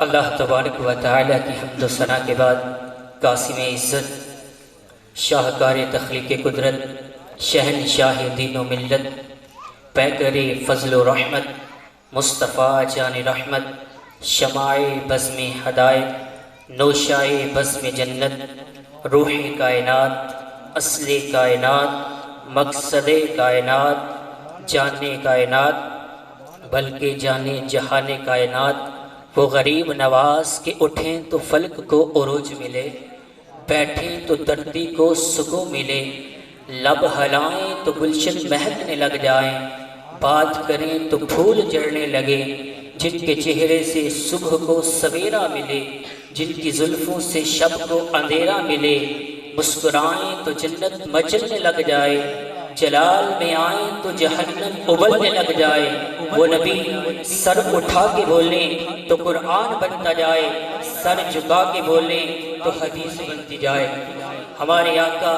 اللہ تبارک و تعالیٰ کی حمد و ثنا کے بعد قاسم عزت شاہکار تخلیق قدرت شہنشاہ دین و ملت پیکر فضل و رحمت مصطفیٰ جان رحمت شمع بزم ہدایت نوشائے بزم جنت روح کائنات اصل کائنات مقصد کائنات جانے کائنات بلکہ جانے جہان کائنات، وہ غریب نواز کے اٹھیں تو فلک کو عروج ملے، بیٹھیں تو دردی کو سکون ملے، لب ہلائیں تو گلشن مہکنے لگ جائیں، بات کریں تو پھول جڑنے لگے، جن کے چہرے سے صبح کو سویرا ملے، جن کی زلفوں سے شب کو اندھیرا ملے، مسکرائیں تو جنت مچلنے لگ جائے، جلال میں آئیں تو جہنم ابلنے لگ جائے، وہ نبی سر اٹھا کے بولیں تو قرآن بنتا جائے، سر جھکا کے بولیں تو حدیث بنتی جائے، ہمارے آقا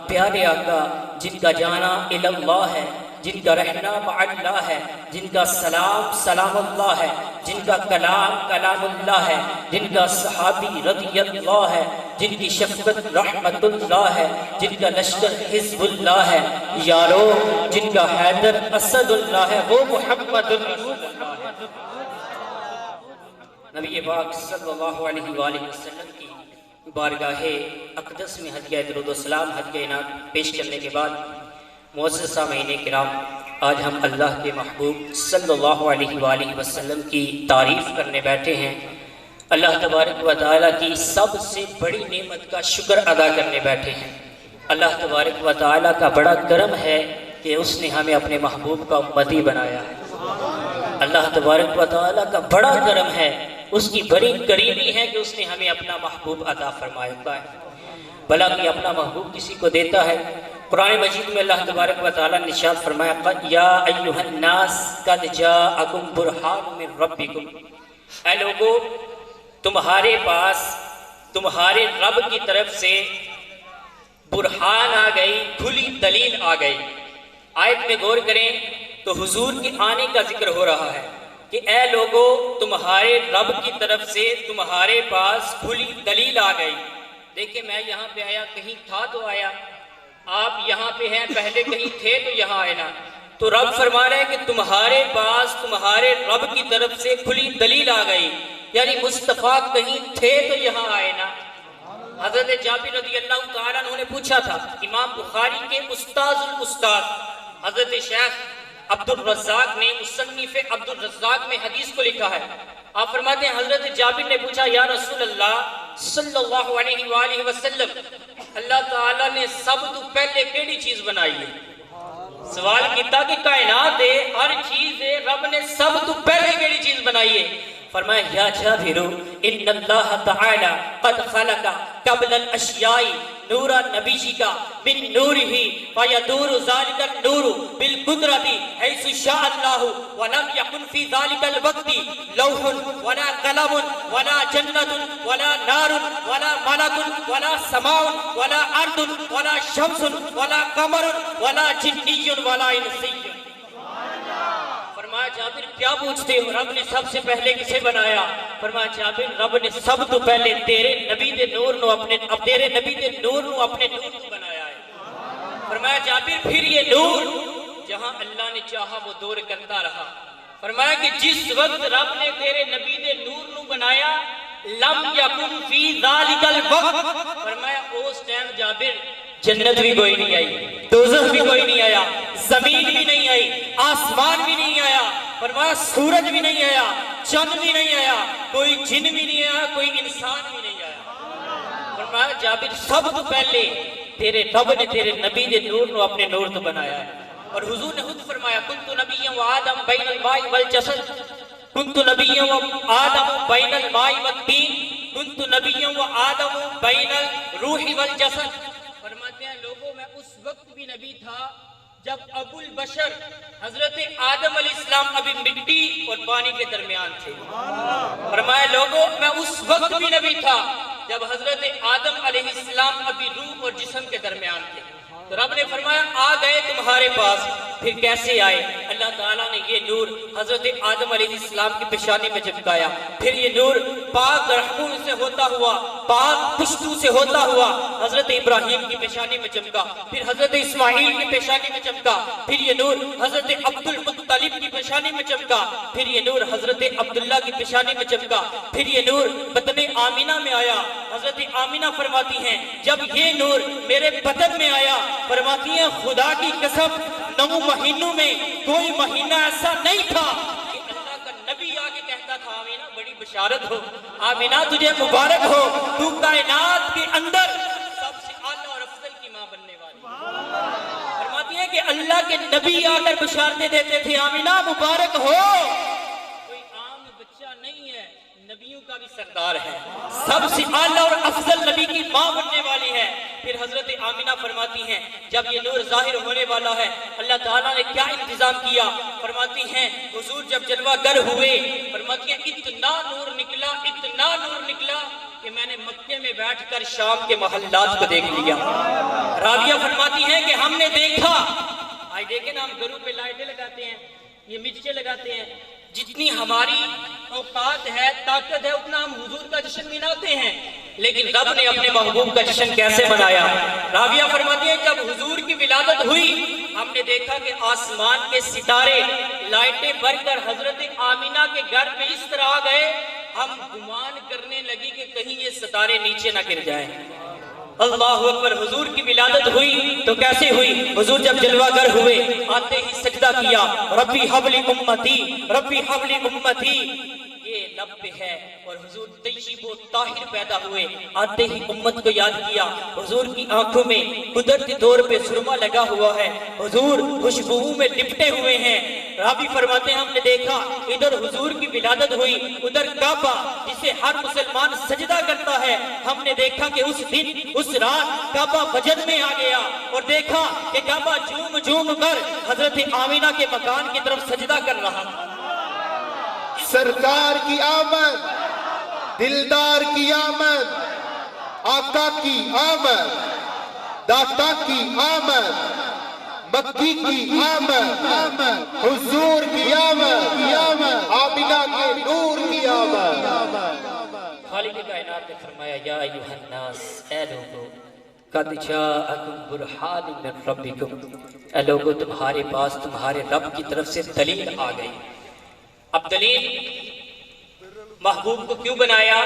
پیارے آقا جن کا جانا اللہ ہے، جن کا رہنا مع اللہ ہے، جن کا سلام سلام اللہ ہے، جن کا کلام کلام اللہ ہے، جن کا صحابی رضی اللہ ہے، جن کی شفقت رحمت اللہ ہے، جن کا لشکر حزب اللہ ہے، یارو جن کا حیدر اسد اللہ ہے، وہ محمد رسول اللہ ہے۔ نبی پاک صلی اللہ علیہ وآلہ وسلم کی بارگاہ اقدس میں ہدیہ درود و سلام ہدیہ انعام پیش کرنے کے بعد معزز سامعین کرام، آج ہم اللہ کے محبوب صلی اللہ علیہ وآلہ وسلم کی تعریف کرنے بیٹھے ہیں، اللہ تبارک و تعالیٰ کی سب سے بڑی نعمت کا شکر ادا کرنے بیٹھے ہیں۔ اللہ تبارک و تعالیٰ کا بڑا کرم ہے کہ اس نے ہمیں اپنے محبوب کا امتی بنایا ہے۔ اللہ تبارک و تعالیٰ کا بڑا کرم ہے، اس کی بڑی قریبی ہے کہ اس نے ہمیں اپنا محبوب عطا فرمایا ہے۔ بھلا کہ اپنا محبوب کسی کو دیتا ہے؟ قرآن مجید میں اللہ تبارک و تعالیٰ نے ارشاد فرمایا قد یا ایھا الناس قد جاءکم برہان من ربکم، اے لوگو تمہارے پاس تمہارے رب کی طرف سے برہان آ گئی، کھلی دلیل آ گئی۔ آیت میں غور کریں تو حضور کے آنے کا ذکر ہو رہا ہے کہ اے لوگو تمہارے رب کی طرف سے تمہارے پاس کھلی دلیل آ گئی۔ دیکھیں میں یہاں پہ آیا، کہیں تھا تو آیا، آپ یہاں پہ ہیں پہلے کہیں تھے تو یہاں آئے نا، تو رب فرما رہے ہیں کہ تمہارے پاس تمہارے رب کی طرف سے کھلی دلیل آ گئی، یعنی مصطفیٰ کہیں تھے تو یہاں آئے نا۔ حضرت جابر رضی اللہ تعالیٰ عنہ نے پوچھا تھا امام بخاری کے استاذ الاستاذ حضرت شیخ عبدالرزاق نے مصنف عبدالرزاق میں حدیث کو لکھا ہے. آپ فرماتے ہیں حضرت جابر نے پوچھا یا رسول اللہ صلی اللہ علیہ وآلہ وسلم اللہ تعالیٰ نے سب تو پہلے کیڑی چیز بنائی ہے؟ سوال کیتا کہ کائنات ہے ہر چیز ہے رب نے سب تو پہلے کیڑی چیز بنائی ہے؟ فرمایا یا جابر ان اللہ تعالی قد خلق قبل الاشیاء نور نبیہ من نورہ فیدور ذلک النور بالقدرۃ حیث شاء اللہ ولم یکن فی ذلک الوقت لوح ولا قلم ولا جنۃ ولا نار ولا ملک ولا سماء ولا ارض ولا شمس ولا قمر ولا جنی ولا انسی. فرمایا جابر کیا پوچھتے ہو رب نے سب سے پہلے کسے بنایا؟ فرمایا جابر رب نے سب تو پہلے تیرے نبی دے نور نو اپنے نور نو بنایا ہے. فرمایا جابر پھر یہ نور جہاں اللہ نے چاہا وہ دور کرتا رہا. فرمایا کہ جس وقت رب نے تیرے نبی دے نور نو بنایا لم یکن فی ذالک الوقت فرمایا اس ٹائم جابر جنت بھی کوئی نہیں آئی دوزخ بھی کوئی نہیں آیا زمین بھی نہیں آئی آسمان بھی نہیں آیا فرمایا سورج بھی نہیں آیا چند بھی نہیں آیا کوئی جن بھی نہیں آیا کوئی انسان بھی نہیں آیا. فرمایا جابر سب تو پہلے تیرے رب نے تیرے نبی دے نور نو اپنے نور تو بنایا ہے. اور حضور نے خود فرمایا کنت نبیا و آدم بین الماء والجسد کنت نبیا و آدم بین الماء والطین کنت نبیا و آدم بین الروح والجسد. فرماتے ہیں لوگوں میں اس وقت بھی نبی تھا جب ابو البشر حضرت آدم علیہ السلام ابھی مٹی اور پانی کے درمیان تھے. فرمایا لوگوں میں اس وقت بھی نبی تھا جب حضرت آدم علیہ السلام ابھی روح اور جسم کے درمیان تھے. تو رب نے فرمایا آ گئے تمہارے پاس پھر کیسے آئے؟ اللہ تعالیٰ نے یہ نور حضرت آدم علیہ السلام کی پیشانی میں چمکایا. پھر یہ نور پاک رحمون سے ہوتا ہوا پاک پشتو سے ہوتا ہوا حضرت ابراہیم کی پیشانی میں چمکا. پھر حضرت اسماعیل کی پیشانی میں چمکا. پھر یہ نور حضرت عبد المطلب کی پیشانی میں چمکا. پھر یہ نور حضرت عبداللہ کی پیشانی میں چمکا. پھر یہ نور بطن آمینہ میں آیا. حضرت آمینہ فرماتی ہیں جب یہ نور میرے بطن میں آیا فرماتی ہیں خدا کی قسم 9 مہینوں میں کوئی مہینہ ایسا نہیں تھا کہ اللہ کا نبی آگے کہتا تھا آمینہ بڑی بشارت ہو آمینہ تجھے مبارک ہو تو کائنات کے اندر سب سے اعلیٰ اور افضل کی ماں بننے والی. فرماتی ہیں کہ اللہ کے نبی آ کر بشارتیں دیتے تھے آمینہ مبارک ہو. کوئی عام بچہ نہیں ہے نبیوں کا بھی سردار ہے سب سے اعلیٰ اور افضل نبی کی ماں بننے والی ہے. پھر حضرت آمینہ فرماتی ہیں جب یہ نور ظاہر ہونے والا ہے اللہ تعالیٰ نے کیا انتظام کیا؟ فرماتی ہیں حضور جب جلوہ گر ہوئے فرماتی ہیں اتنا نور نکلا کہ میں نے مکے میں بیٹھ کر شام کے محلات کو دیکھ لیا. راویہ فرماتی ہیں کہ ہم نے دیکھا آج دیکھیں نا ہم گھروں پہ لائٹیں لگاتے ہیں یہ مرچیں لگاتے ہیں جتنی ہماری اوقات ہے طاقت ہے اتنا ہم حضور کا جشن مناتے ہیں لیکن رب نے اپنے محبوب کا جشن کیسے منایا؟ راویہ فرماتی ہیں جب حضور کی ولادت ہوئی ہم نے دیکھا کہ آسمان کے ستارے لائٹیں بھر کر حضرت آمینہ کے گھر میں اس طرح آ گئے ہم گمان کرنے لگی کہ کہیں یہ ستارے نیچے نہ گر جائیں. اللہ اکبر. حضور کی ولادت ہوئی تو کیسے ہوئی؟ حضور جب جلوہ گر ہوئے آتے ہی سجدہ کیا ربی حبلی امتی یہ لب پہ ہے اور حضور طیب و طاہر پیدا ہوئے آتے ہی امت کو یاد کیا. حضور کی آنکھوں میں قدرتی طور پہ سرما لگا ہوا ہے حضور خوشبو میں لپٹے ہوئے ہیں. راوی فرماتے ہیں ہم نے دیکھا ادھر حضور کی ولادت ہوئی ادھر کعبہ جسے ہر مسلمان سجدہ کرتا ہے ہم نے دیکھا کہ اس دن اس رات کعبہ وجد میں آ گیا اور دیکھا کہ کعبہ جھوم کر حضرت آمینہ کے مکان کی طرف سجدہ کر رہا تھا. سرکار کی آمد دلدار کی آمد آقا کی آمد داتا کی آمد مکی کی آمد حضور کی آمد آمینہ کے نور کی آمد. خالق کائنات نے فرمایا یا ایھا الناس اے لوگو قد جاءکم برہان من ربکم اے لوگو تمہارے پاس تمہارے رب کی طرف سے دلیل آ گئی. اب دلیل محبوب کو کیوں بنایا؟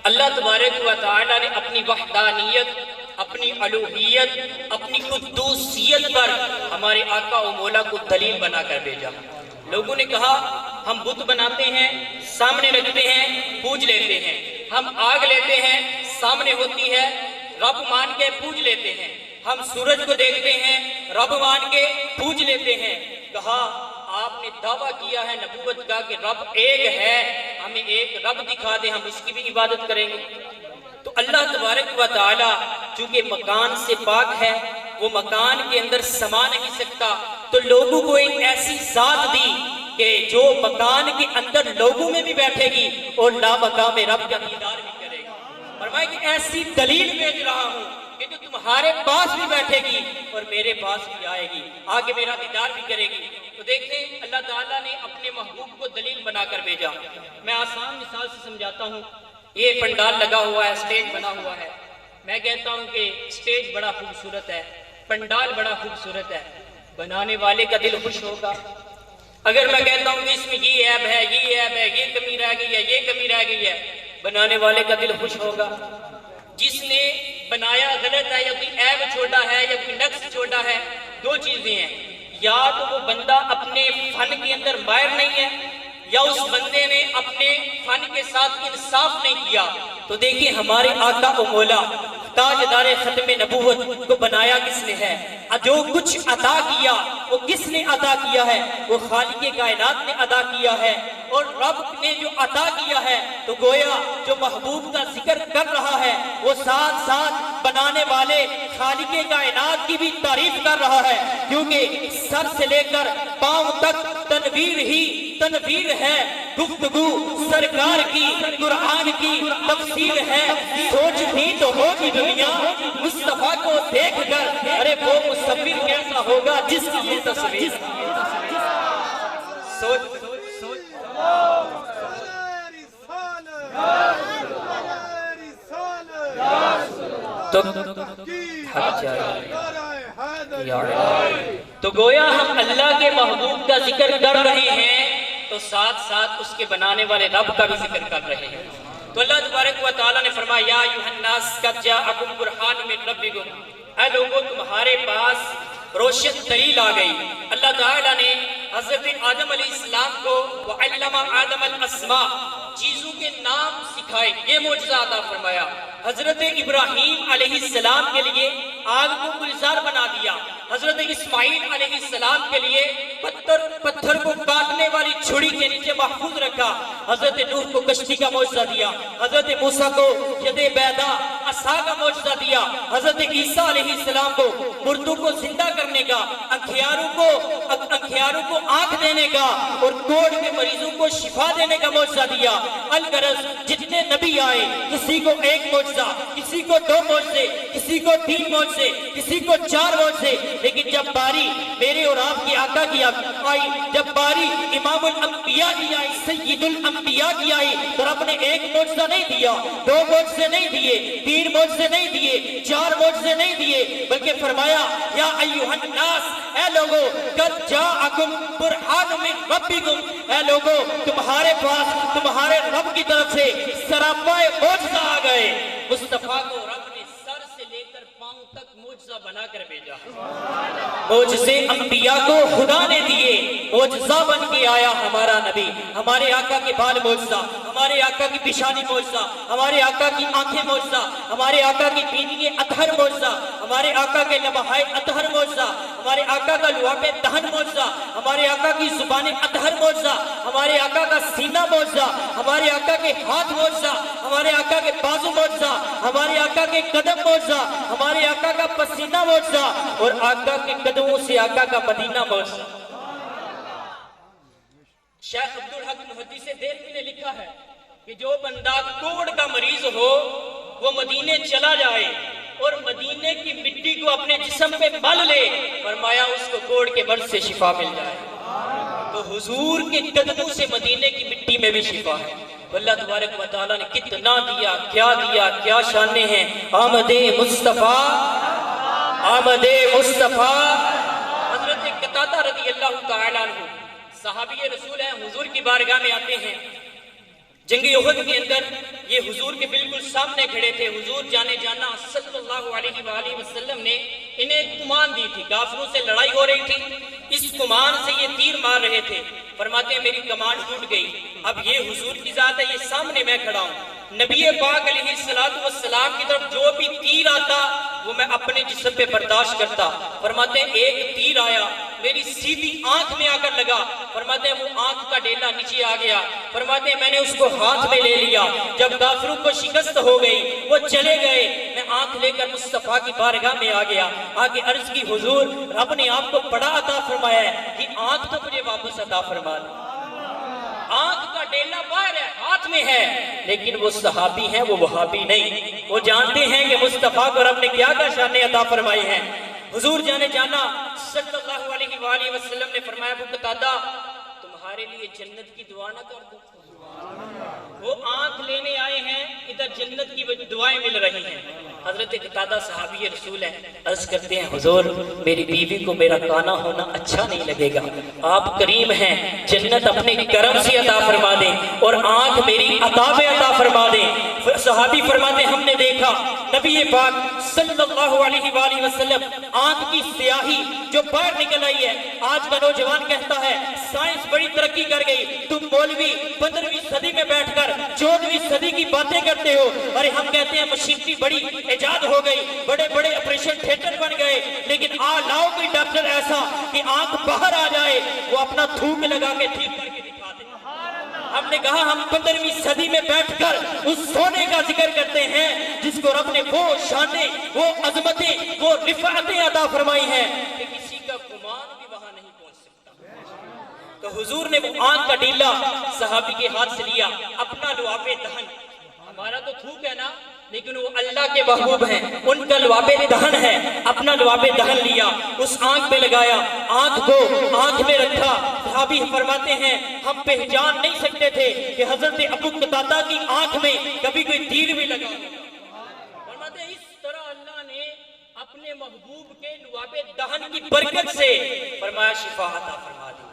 اللہ تبارک و تعالی نے اپنی وحدانیت اپنی الوہیت اپنی قدوسیت پر ہمارے آقا و مولا کو دلیل بنا کر بھیجا۔ لوگوں نے کہا ہم بت بناتے ہیں، سامنے رکھتے ہیں، پوج لیتے ہیں، ہم آگ لیتے ہیں، سامنے ہوتی ہے، رب مان کے پوج لیتے ہیں، ہم سورج کو دیکھتے ہیں، رب مان کے پوج لیتے ہیں۔ کہا آپ نے دعویٰ کیا ہے نبوت کا کہ رب ایک ہے، ہمیں ایک رب دکھا دیں، ہم اس کی بھی عبادت کریں گے۔ تو اللہ تبارک و تعالی چونکہ مکان سے پاک ہے، وہ مکان کے اندر سما نہیں سکتا، تو لوگوں کو ایک ایسی ذات دی کہ جو مکان کے اندر لوگوں میں بھی بیٹھے گی اور لامقام رب کا دیدار بھی کرے گی۔ فرمایا کہ ایسی دلیل بھیج رہا ہوں کہ جو تمہارے پاس بھی بیٹھے گی اور میرے پاس بھی آئے گی، آگے میرا دیدار بھی کرے گی۔ تو دیکھیں اللہ تعالیٰ نے اپنے محبوب کو دلیل بنا کر بھیجا۔ میں آسان مثال سے سمجھاتا ہوں۔ یہ پنڈال لگا ہوا ہے، اسٹیج بنا ہوا ہے، میں کہتا ہوں کہ اسٹیج بڑا خوبصورت ہے، پنڈال بڑا خوبصورت ہے، بنانے والے کا دل خوش ہوگا۔ اگر میں کہتا ہوں کہ اس میں یہ عیب ہے، یہ عیب ہے، یہ کمی رہ گئی ہے، یہ کمی رہ گئی ہے، بنانے والے کا دل خوش ہوگا۔ جس نے بنایا غلط ہے یا کوئی عیب چھوٹا ہے یا کوئی نقص چھوٹا ہے، دو چیزیں ہیں، یا تو وہ بندہ اپنے فن کے اندر ماہر نہیں ہے، یا اس بندے نے اپنے فن کے ساتھ انصاف نہیں کیا۔ تو دیکھیں ہمارے آقا و مولا تاجدار ختم نبوت کو بنایا کس نے ہے؟ جو کچھ عطا کیا وہ کس نے عطا کیا ہے؟ وہ خالق کائنات نے عطا کیا ہے۔ اور رب نے جو عطا کیا ہے تو گویا جو محبوب کا ذکر کر رہا ہے وہ ساتھ ساتھ بنانے والے خالق کائنات کی بھی تعریف کر رہا ہے، کیونکہ سر سے لے کر پاؤں تک تنویر ہی تنویر ہے، گفتگو سرکار کی قرآن کی تفسیر ہے۔ سوچ بھی تو ہوگی دنیا مصطفیٰ کو دیکھ کر، ارے وہ مصور کیسا ہوگا جس کی یہ تصویر۔ سوچ تو گویا ہم اللہ کے محبوب کا ذکر کر رہے ہیں تو ساتھ ساتھ اس کے بنانے والے رب کا بھی ذکر کر رہے ہیں۔ تو اللہ تبارک و تعالیٰ نے فرمایا یا ایھا الناس قد جاءکم برہان من ربکم، اے لوگوں تمہارے پاس روشن دلیل آ گئی۔ اللہ تعالیٰ نے حضرت آدم علیہ السلام کو وعلم آدم الاسماء، چیزوں کے نام سکھائے، یہ معجزہ عطا فرمایا۔ حضرت ابراہیم علیہ السلام کے لیے آگ کو گلزار بنا دیا، حضرت اسماعیل علیہ السلام کے لیے پتھر کو کاٹنے والی چھڑی کے نیچے محفوظ رکھا، حضرت نوح کو کشتی کا معجزہ دیا، حضرت موسیٰ کو ید بیضا عصا کا معجزہ دیا، حضرت عیسیٰ علیہ السلام کو مردوں کو زندہ کرنے کا، انکھیاروں کو آنکھ دینے کا اور کوڑ کے مریضوں کو شفا دینے کا معجزہ دیا۔ الغرض جتنے نبی آئے کسی کو ایک معجزہ، کسی کو دو معجزے، کسی کو تین معجزے، کسی کو چار معجزے، لیکن جب باری میرے اور آپ کی آقا کی آئی، جب باری امام الانبیاء کی آئی، سید الانبیاء کی آئی، تو رب نے ایک معجزہ نہیں دیا، دو معجزے نہیں دیے، تین معجزے نہیں دیے، چار معجزے نہیں دیے، بلکہ فرمایا یا ایھا الناس، اے لوگو قد جاءکم برہان من ربکم، اے لوگو تمہارے پاس تمہارے رب کی طرف سے سراپا معجزہ آ گئے۔ مصطفیٰ کو رب نے سر سے لے کر پاؤں تک معجزہ بنا کر بھیجا۔ معجزے انبیاء کو خدا نے دیے، معجزہ بن کے آیا ہمارا نبی، ہمارے آقا کے بال معجزہ، ہمارے آقا کی پیشانی معجزہ، ہمارے آقا کی آنکھیں معجزہ، ہمارے آقا کی بینی اطہر معجزہ، ہمارے آقا کے لمحائے اطہر معجزہ، ہمارے آقا کا لعاب دہن معجزہ، ہمارے آقا کی زبان اطہر معجزہ، ہمارے آقا کا سینہ معجزہ، ہمارے آقا کے ہاتھ معجزہ، ہمارے آقا کے بازو معجزہ، ہمارے آقا کے قدم معجزہ، ہمارے آقا کا پسینہ معجزہ، اور آقا کے قدموں سے آقا کا مدینہ معجزہ۔ شیخ عبدالحق محدث دہلوی نے لکھا ہے کہ جو بندہ کوڑ کا مریض ہو وہ مدینے چلا جائے اور مدینے کی مٹی کو اپنے جسم پہ مل لے، فرمایا اس کو کوڑ کے مرض سے شفا مل جائے۔ تو حضور کے قدموں سے مدینے کی مٹی میں بھی شفا ہے۔ تو اللہ تبارک و تعالیٰ نے کتنا دیا، کیا شانیں ہیں۔ آمد مصطفیٰ، آمد مصطفیٰ۔ حضرت قتادہ رضی اللہ تعالیٰ عنہ صحابی رسول ہیں، حضور کی بارگاہ میں آتے ہیں۔ جنگ احد کے اندر یہ حضور کے بالکل سامنے کھڑے تھے. حضور جانے جانا صلی اللہ علیہ وآلہ وسلم نے انہیں ایک کمان دی تھی. کافروں سے لڑائی ہو رہی تھی, اس کمان سے یہ تیر مار رہے تھے. فرماتے ہیں میری کمان ٹوٹ گئی. اب یہ حضور کی ذات ہے, یہ سامنے میں کھڑا ہوں. نبی پاک علیہ السلام کی طرف جو بھی تیر آتا وہ میں اپنے جسم پہ برداشت کرتا. فرماتے ہیں ایک تیر آیا, میری سیدھی آنکھ میں آ کر لگا. فرماتے ہیں وہ آنکھ کا ڈیلا نیچے آ گیا. فرماتے ہیں میں نے اس کو ہاتھ میں لے لیا. جب کافروں کو شکست ہو گئی وہ چلے گئے, میں آنکھ لے کر مصطفیٰ کی بارگاہ میں آ گیا. آگے عرض کی حضور رب نے آپ کو بڑا عطا فرمایا ہے کہ آنکھ تو مجھے واپس عطا فرما دے. آنکھ کا ڈیلا باہر ہے, ہاتھ میں ہے, لیکن وہ صحابی ہیں, وہ وہابی نہیں. وہ جانتے ہیں کہ مصطفیٰ کو رب نے کیا کیا شانیں عطا فرمائی ہیں. حضور جانے جانا صلی اللہ علیہ وآلہ وسلم نے فرمایا ابو قتادہ تمہارے لیے جنت کی دعا نہ کر دو. وہ آنکھ لینے آئے ہیں, ادھر جنت کی دعائیں مل رہی ہیں. حضرت قتادہ صحابی رسول ہیں, عرض کرتے ہیں حضور میری بیوی کو میرا کانا ہونا اچھا نہیں لگے گا, آپ کریم ہیں, جنت اپنے کرم سے عطا فرما دیں اور آنکھ میری عطا میں عطا فرما دیں. صحابی فرماتے ہم نے دیکھا نبی پاک صلی اللہ علیہ وآلہ وسلم آنکھ کی سیاہی جو باہر نکل آئی ہے. آج کا نوجوان کہتا ہے سائنس بڑی ترقی کر گئی, تم مولوی 15ویں صدی میں بیٹھ کر 14ویں صدی کی باتیں کرتے ہو. ارے ہم کہتے ہیں مشینری بڑی ایجاد ہو گئی, بڑے بڑے آپریشن تھیٹر بن گئے, لیکن لاؤ کوئی ڈاکٹر ایسا کہ آنکھ باہر آ جائے, وہ اپنا تھوک لگا کے ٹھیک کر کے دکھا دے. ہم نے کہا ہم 15ویں صدی میں بیٹھ کر اس سونے کا ذکر کرتے ہیں جس کو رب نے وہ شانیں, وہ عظمتیں, وہ رفعتیں عطا فرمائی ہیں کہ کسی کا گمان بھی وہاں نہیں پہنچ سکتا. تو حضور نے وہ آنکھ کا ڈیلا صحابی کے ہاتھ سے لیا, اپنا لعاب دہن, ہمارا تو تھوک ہے نا, لیکن وہ اللہ کے محبوب ہیں, ان کا لعاب دہن ہے, اپنا لعاب دہن لیا, اس آنکھ پہ لگایا, آنکھ کو آنکھ میں رکھا. صحابی فرماتے ہیں ہم پہچان نہیں سکتے تھے کہ حضرت ابو قتادہ کی آنکھ میں کبھی کوئی تیر بھی لگا. فرماتے ہیں اس طرح اللہ نے اپنے محبوب کے لعاب دہن کی برکت سے فرمایا شفا عطا فرما دی.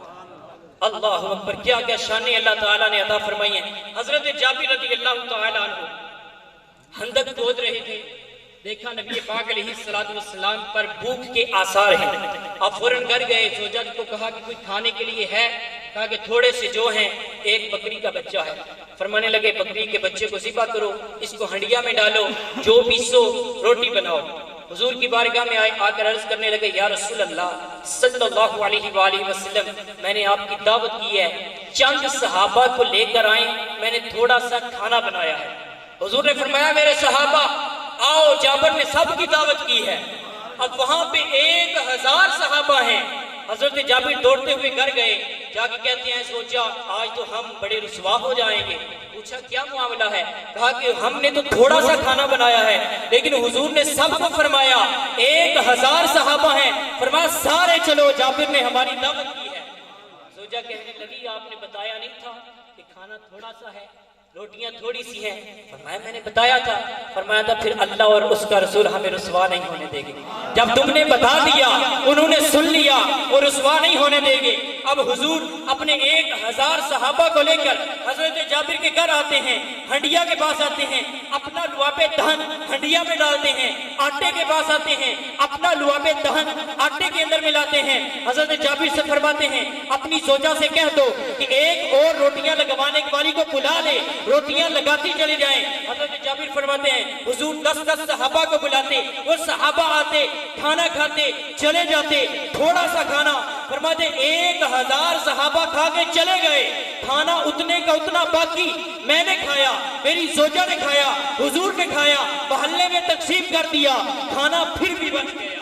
اللہ اکبر, کیا کیا شانیں اللہ تعالیٰ نے عطا فرمائی ہیں. حضرت جابر رضی اللہ تعالیٰ عنہ خندق کھود رہے تھے, دیکھا نبی پاک علیہ السلام پر بھوک کے آثار ہیں. آپ فوراً گھر گئے, زوجہ کو کہا کہ کوئی کھانے کے لیے ہے, کہا کہ تھوڑے سے جو ہیں, ایک بکری کا بچہ ہے. فرمانے لگے بکری کے بچے کو ذبح کرو, اس کو ہنڈیا میں ڈالو, جو پیسو روٹی بناؤ. حضور کی بارگاہ میں آ کر عرض کرنے لگے یا رسول اللہ صلی اللہ علیہ وآلہ وسلم میں نے آپ کی دعوت کی ہے, چند صحابہ کو لے کر آئیں, میں نے تھوڑا سا کھانا بنایا ہے. حضور نے فرمایا میرے صحابہ آؤ, جابر نے سب کی دعوت کی ہے. اب وہاں پہ 1000 صحابہ ہیں. حضرت جابر دوڑتے ہوئے گھر گئے, جا کے کہتے ہیں سوچا آج تو ہم بڑے رسوا ہو جائیں گے. پوچھا کیا معاملہ ہے, کہا کہ ہم نے تو تھوڑا سا کھانا بنایا ہے, لیکن حضور نے سب کو فرمایا 1000 صحابہ ہیں, فرمایا سارے چلو, جابر نے ہماری دعوت کی ہے. زوجہ کہنے لگی آپ نے بتایا نہیں تھا کہ کھانا تھوڑا سا ہے, روٹیاں تھوڑی سی ہیں. فرمایا میں نے بتایا تھا. فرمایا تھا پھر اللہ اور اس کا رسول ہمیں رسوا نہیں ہونے دے گے. جب تم نے بتا دیا, انہوں نے سن لیا, اور رسوا نہیں ہونے دے گے. اب حضور اپنے 1000 صحابہ کو لے کر حضرت جابر کے گھر آتے ہیں, ہنڈیا کے پاس آتے ہیں, اپنا لعاب دہن ہنڈیا میں ڈالتے ہیں, آٹے کے پاس آتے ہیں, اپنا لعاب دہن آٹے کے اندر ملاتے ہیں. حضرت جابر سے فرماتے ہیں اپنی زوجہ سے کہہ دو کہ ایک اور روٹیاں لگوانے والی کو بلا لے, روٹیاں لگاتی چلی جائیں. حضرت جابر فرماتے ہیں حضور 10 صحابہ کو بلاتے, وہ صحابہ آتے, کھانا کھاتے, چلے جاتے, تھوڑا سا کھانا. فرماتے 1000 صحابہ کھا کے چلے گئے, کھانا اتنے کا اتنا باقی, میں نے کھایا, میری زوجہ نے کھایا, حضور نے کھایا, محلے میں تقسیم کر دیا, کھانا پھر بھی بچ گیا.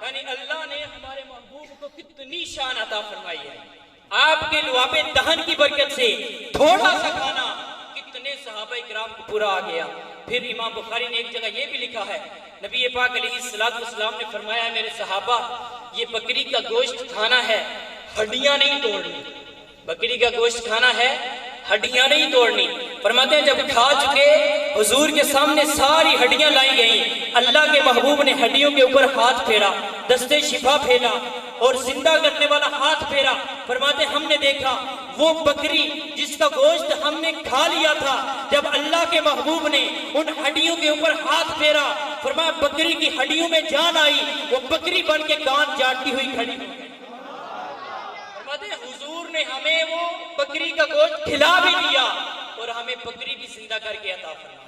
یعنی اللہ نے ہمارے محبوب کو کتنی شان عطا فرمائی ہے. آپ کے لعاب دہن کی برکت سے تھوڑا سا کھانا کتنے صحابہ کرام کو پورا آ گیا. پھر امام بخاری نے ایک جگہ یہ بھی لکھا ہے نبی پاک علیہ السلام نے فرمایا ہے میرے صحابہ یہ بکری کا گوشت کھانا ہے, ہڈیاں نہیں توڑنی. بکری کا گوشت کھانا ہے, ہڈیاں نہیں توڑنی. فرماتے ہیں جب کھا چکے حضور کے سامنے ساری ہڈیاں لائی گئیں, اللہ کے محبوب نے ہڈیوں کے اوپر ہاتھ پھیرا, دستے شفا پھیلا اور زندہ کرنے والا ہاتھ پھیرا. فرماتے ہم نے دیکھا وہ بکری جس کا گوشت ہم نے کھا لیا تھا، جب اللہ کے محبوب نے ان ہڈیوں کے اوپر ہاتھ پھیرا، فرمایا بکری کی ہڈیوں میں جان آئی، وہ بکری بن کے کان چاٹتی ہوئی کھڑی ہو گئی۔ فرماتے ہیں حضور نے ہمیں وہ بکری کا گوشت کھلا بھی دیا اور ہمیں بکری بھی زندہ کر کے عطا فرمایا۔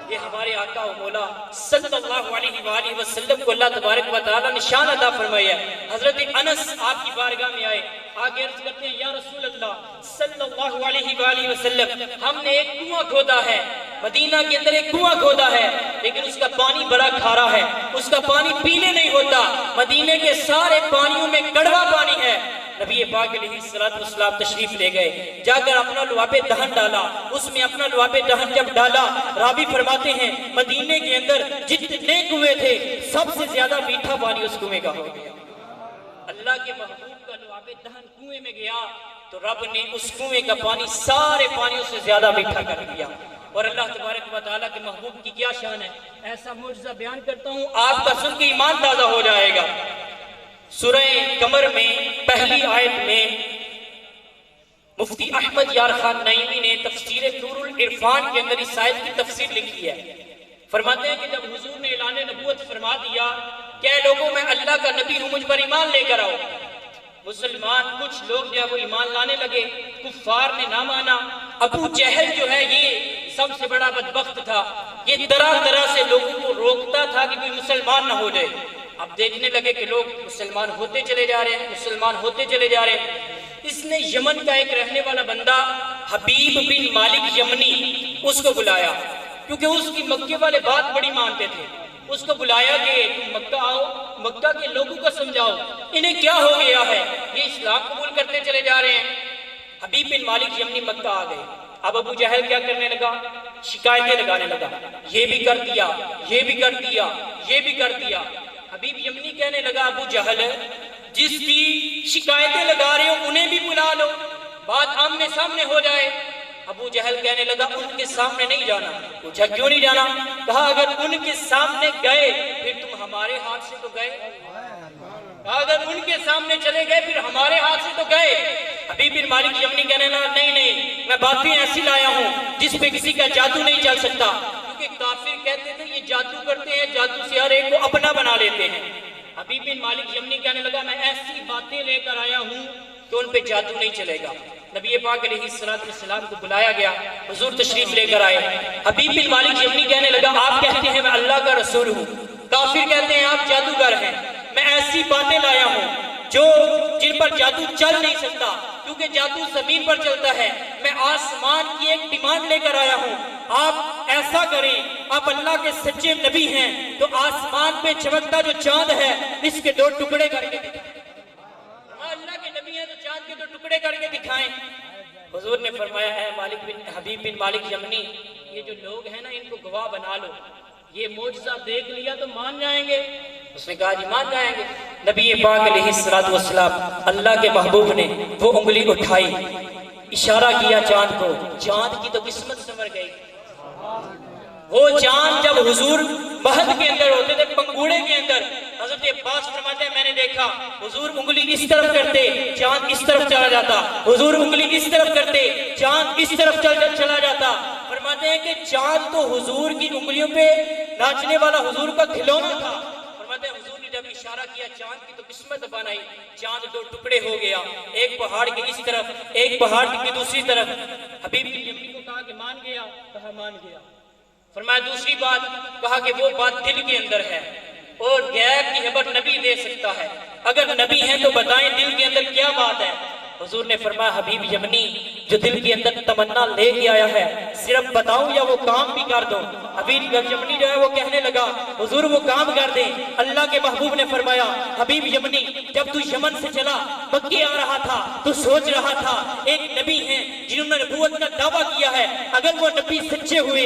یہ ہمارے آقا و مولا صلی اللہ علیہ وآلہ وسلم کو اللہ تبارک و تعالیٰ نے شان عطا فرمایا ہے۔ حضرت انس آپ کی بارگاہ میں آئے، آگے عرض کرتے ہیں یا رسول اللہ صلی اللہ علیہ وآلہ وسلم، ہم نے ایک کنواں کھودا ہے، مدینہ کے اندر ایک کنواں کھودا ہے، لیکن اس کا پانی بڑا کھارا ہے، اس کا پانی پینے نہیں ہوتا، مدینے کے سارے پانیوں میں کڑوا پانی ہے۔ نبی پاک علیہ السلام تشریف لے گئے، جا کر اپنا لعاب دہن ڈالا، اس میں اپنا لعاب دہن جب ڈالا، راوی فرماتے ہیں مدینے کے اندر جتنے کنویں تھے سب سے زیادہ میٹھا پانی اس کنویں کا ہو گیا۔ اللہ کے محبوب کا لعاب دہن کنویں میں گیا تو رب نے اس کنویں کا پانی سارے پانیوں سے زیادہ میٹھا کر دیا۔ اور اللہ تبارک و تعالیٰ کے محبوب کی کیا شان ہے، ایسا معجزہ بیان کرتا ہوں آپ کا سن کے ایمان تازہ ہو جائے گا۔ سورہ قمر میں پہلی آیت میں مفتی احمد یار خان نعیمی نے تفسیر نور العرفان کے اندر اس آیت کی تفسیر لکھی ہے۔ فرماتے ہیں کہ جب حضور نے اعلان نبوت فرما دیا کہ اے لوگوں میں اللہ کا نبی ہوں، مجھ پر ایمان لے کر آؤ، مسلمان کچھ لوگ جو ہے وہ ایمان لانے لگے، کفار نے نہ مانا۔ ابو جہل جو ہے یہ سب سے بڑا بدبخت تھا، یہ طرح طرح سے لوگوں کو روکتا تھا کہ کوئی مسلمان نہ ہو جائے۔ اب دیکھنے لگے کہ لوگ مسلمان ہوتے چلے جا رہے ہیں، مسلمان ہوتے چلے جا رہے ہیں۔ اس نے یمن کا ایک رہنے والا بندہ حبیب بن مالک یمنی اس کو بلایا، کیونکہ اس کی مکے والے بات بڑی مانتے تھے۔ اس کو بلایا کہ تم مکہ آؤ، مکہ کے لوگوں کو سمجھاؤ انہیں کیا ہو گیا ہے، یہ اسلام قبول کرتے چلے جا رہے ہیں۔ حبیب بن مالک یمنی مکہ آ گئے۔ اب ابو جہل کیا کرنے لگا، شکایتیں لگانے لگا، یہ بھی کر دیا، یہ بھی کر دیا، یہ بھی کر دیا۔ حبیب یمنی کہنے لگا ابو جہل جس کی شکایتیں لگا رہے ہو انہیں بھی بلا لو، بات آمنے سامنے ہو جائے۔ ابو جہل کہنے لگا ان کے سامنے نہیں جانا۔ پوچھا کیوں نہیں جانا؟ کہا اگر ان کے سامنے گئے پھر تم ہمارے ہاتھ سے تو گئے، کہا اگر ان کے سامنے چلے گئے پھر ہمارے ہاتھ سے تو گئے۔ حبیب بن مالک یمنی کہنے لگا نہیں نہیں، میں باتیں ایسی لایا ہوں جس پہ کسی کا جادو نہیں چل سکتا، کیونکہ کافر کہتے تھے یہ جادو کرتے ہیں، جادو سے ہر ایک کو اپنا بنا لیتے ہیں۔ حبیب بن مالک یمنی کہنے لگا میں ایسی باتیں لے کر آیا ہوں کہ ان پہ جادو نہیں چلے گا۔ نبی پاک علیہ السلام کو بلایا گیا، حضور تشریف لے کر آئے۔ حبیب بن مالک یمنی کہنے لگا آپ کہتے ہیں میں اللہ کا رسول ہوں، کافر کہتے ہیں آپ جادوگر ہیں، میں ایسی باتیں لایا ہوں جن پر جادو چل نہیں سکتا، کیونکہ جادو زمین پر چلتا ہے۔ میں آسمان کی ایک ڈیمانڈ لے کر آیا ہوں، آپ ایسا کریں، آپ اللہ کے سچے نبی ہیں تو آسمان پہ چمکتا جو چاند ہے اس کے 2 ٹکڑے کر کے دکھائیں۔ اللہ کے نبی ہیں تو چاند کے 2 ٹکڑے کر کے دکھائیں۔ حضور نے فرمایا ہے حبیب بن مالک یمنی یہ جو لوگ ہیں نا ان کو گواہ بنا لو، یہ معجزہ دیکھ لیا تو مان جائیں گے۔ اس نے کہا جی مان جائیں گے۔ نبی پاک علیہ السلام اللہ کے محبوب نے وہ انگلی اٹھائی، اشارہ کیا چاند کو، چاند کی تو قسمت سنور گئی۔ وہ چاند جب حضور مہد کے اندر ہوتے تھے، پنگوڑے کے اندر، حضرت عباس فرماتے ہیں میں نے دیکھا حضور انگلی اس طرف کرتے چاند اس طرف چلا جاتا، حضور انگلی اس طرف کرتے چاند اس طرف چلا جاتا۔ فرماتے ہیں کہ چاند تو حضور کی انگلیوں پہ ناچنے والا حضور کا کھلونا تھا۔ فرماتے ہیں حضور نے جب اشارہ کیا چاند کی تو قسمت بنائی، چاند 2 ٹکڑے ہو گیا، ایک پہاڑ کی اس طرف ایک پہاڑ کی دوسری طرف۔ حبیب بن یمنی کو کہا کہ مان گیا، کہا مان گیا۔ فرمایا دوسری بات، کہا کہ وہ بات دل کے اندر ہے اور غیب کی خبر نبی دے سکتا ہے، اگر نبی ہیں تو بتائیں دل کے اندر کیا بات ہے۔ حضور نے فرمایا حبیب یمنی جو دل کے اندر تمنا لے کے آیا ہے صرف بتاؤں یا وہ کام بھی کر دو؟ حبیب یمنی جو ہے وہ کہنے لگا حضور وہ کام کر دیں۔ اللہ کے محبوب نے فرمایا حبیب یمنی جب تو یمن سے چلا مکے آ رہا تھا تو سوچ رہا تھا ایک نبی ہیں جنہوں نے نبوت کا دعویٰ کیا ہے، اگر وہ نبی سچے ہوئے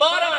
12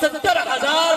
70,000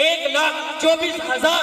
1,24,000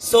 100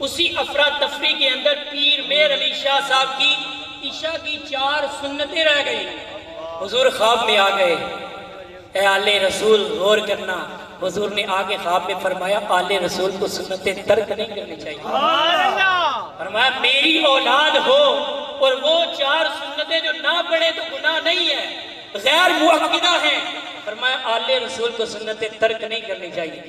اسی افراتفری کے اندر پیر میر علی شاہ صاحب کی عشاء کی 4 سنتیں رہ گئی. حضور خواب میں آ گئے. اے آل رسول غور کرنا. حضور نے آگے خواب میں فرمایا آل رسول کو سنتیں ترک نہیں کرنی چاہیے. فرمایا میری اولاد ہو اور وہ 4 سنتیں جو نہ پڑھے تو گناہ نہیں ہے, غیر مؤکدہ ہیں. فرمایا آل رسول کو سنتیں ترک نہیں کرنی چاہیے.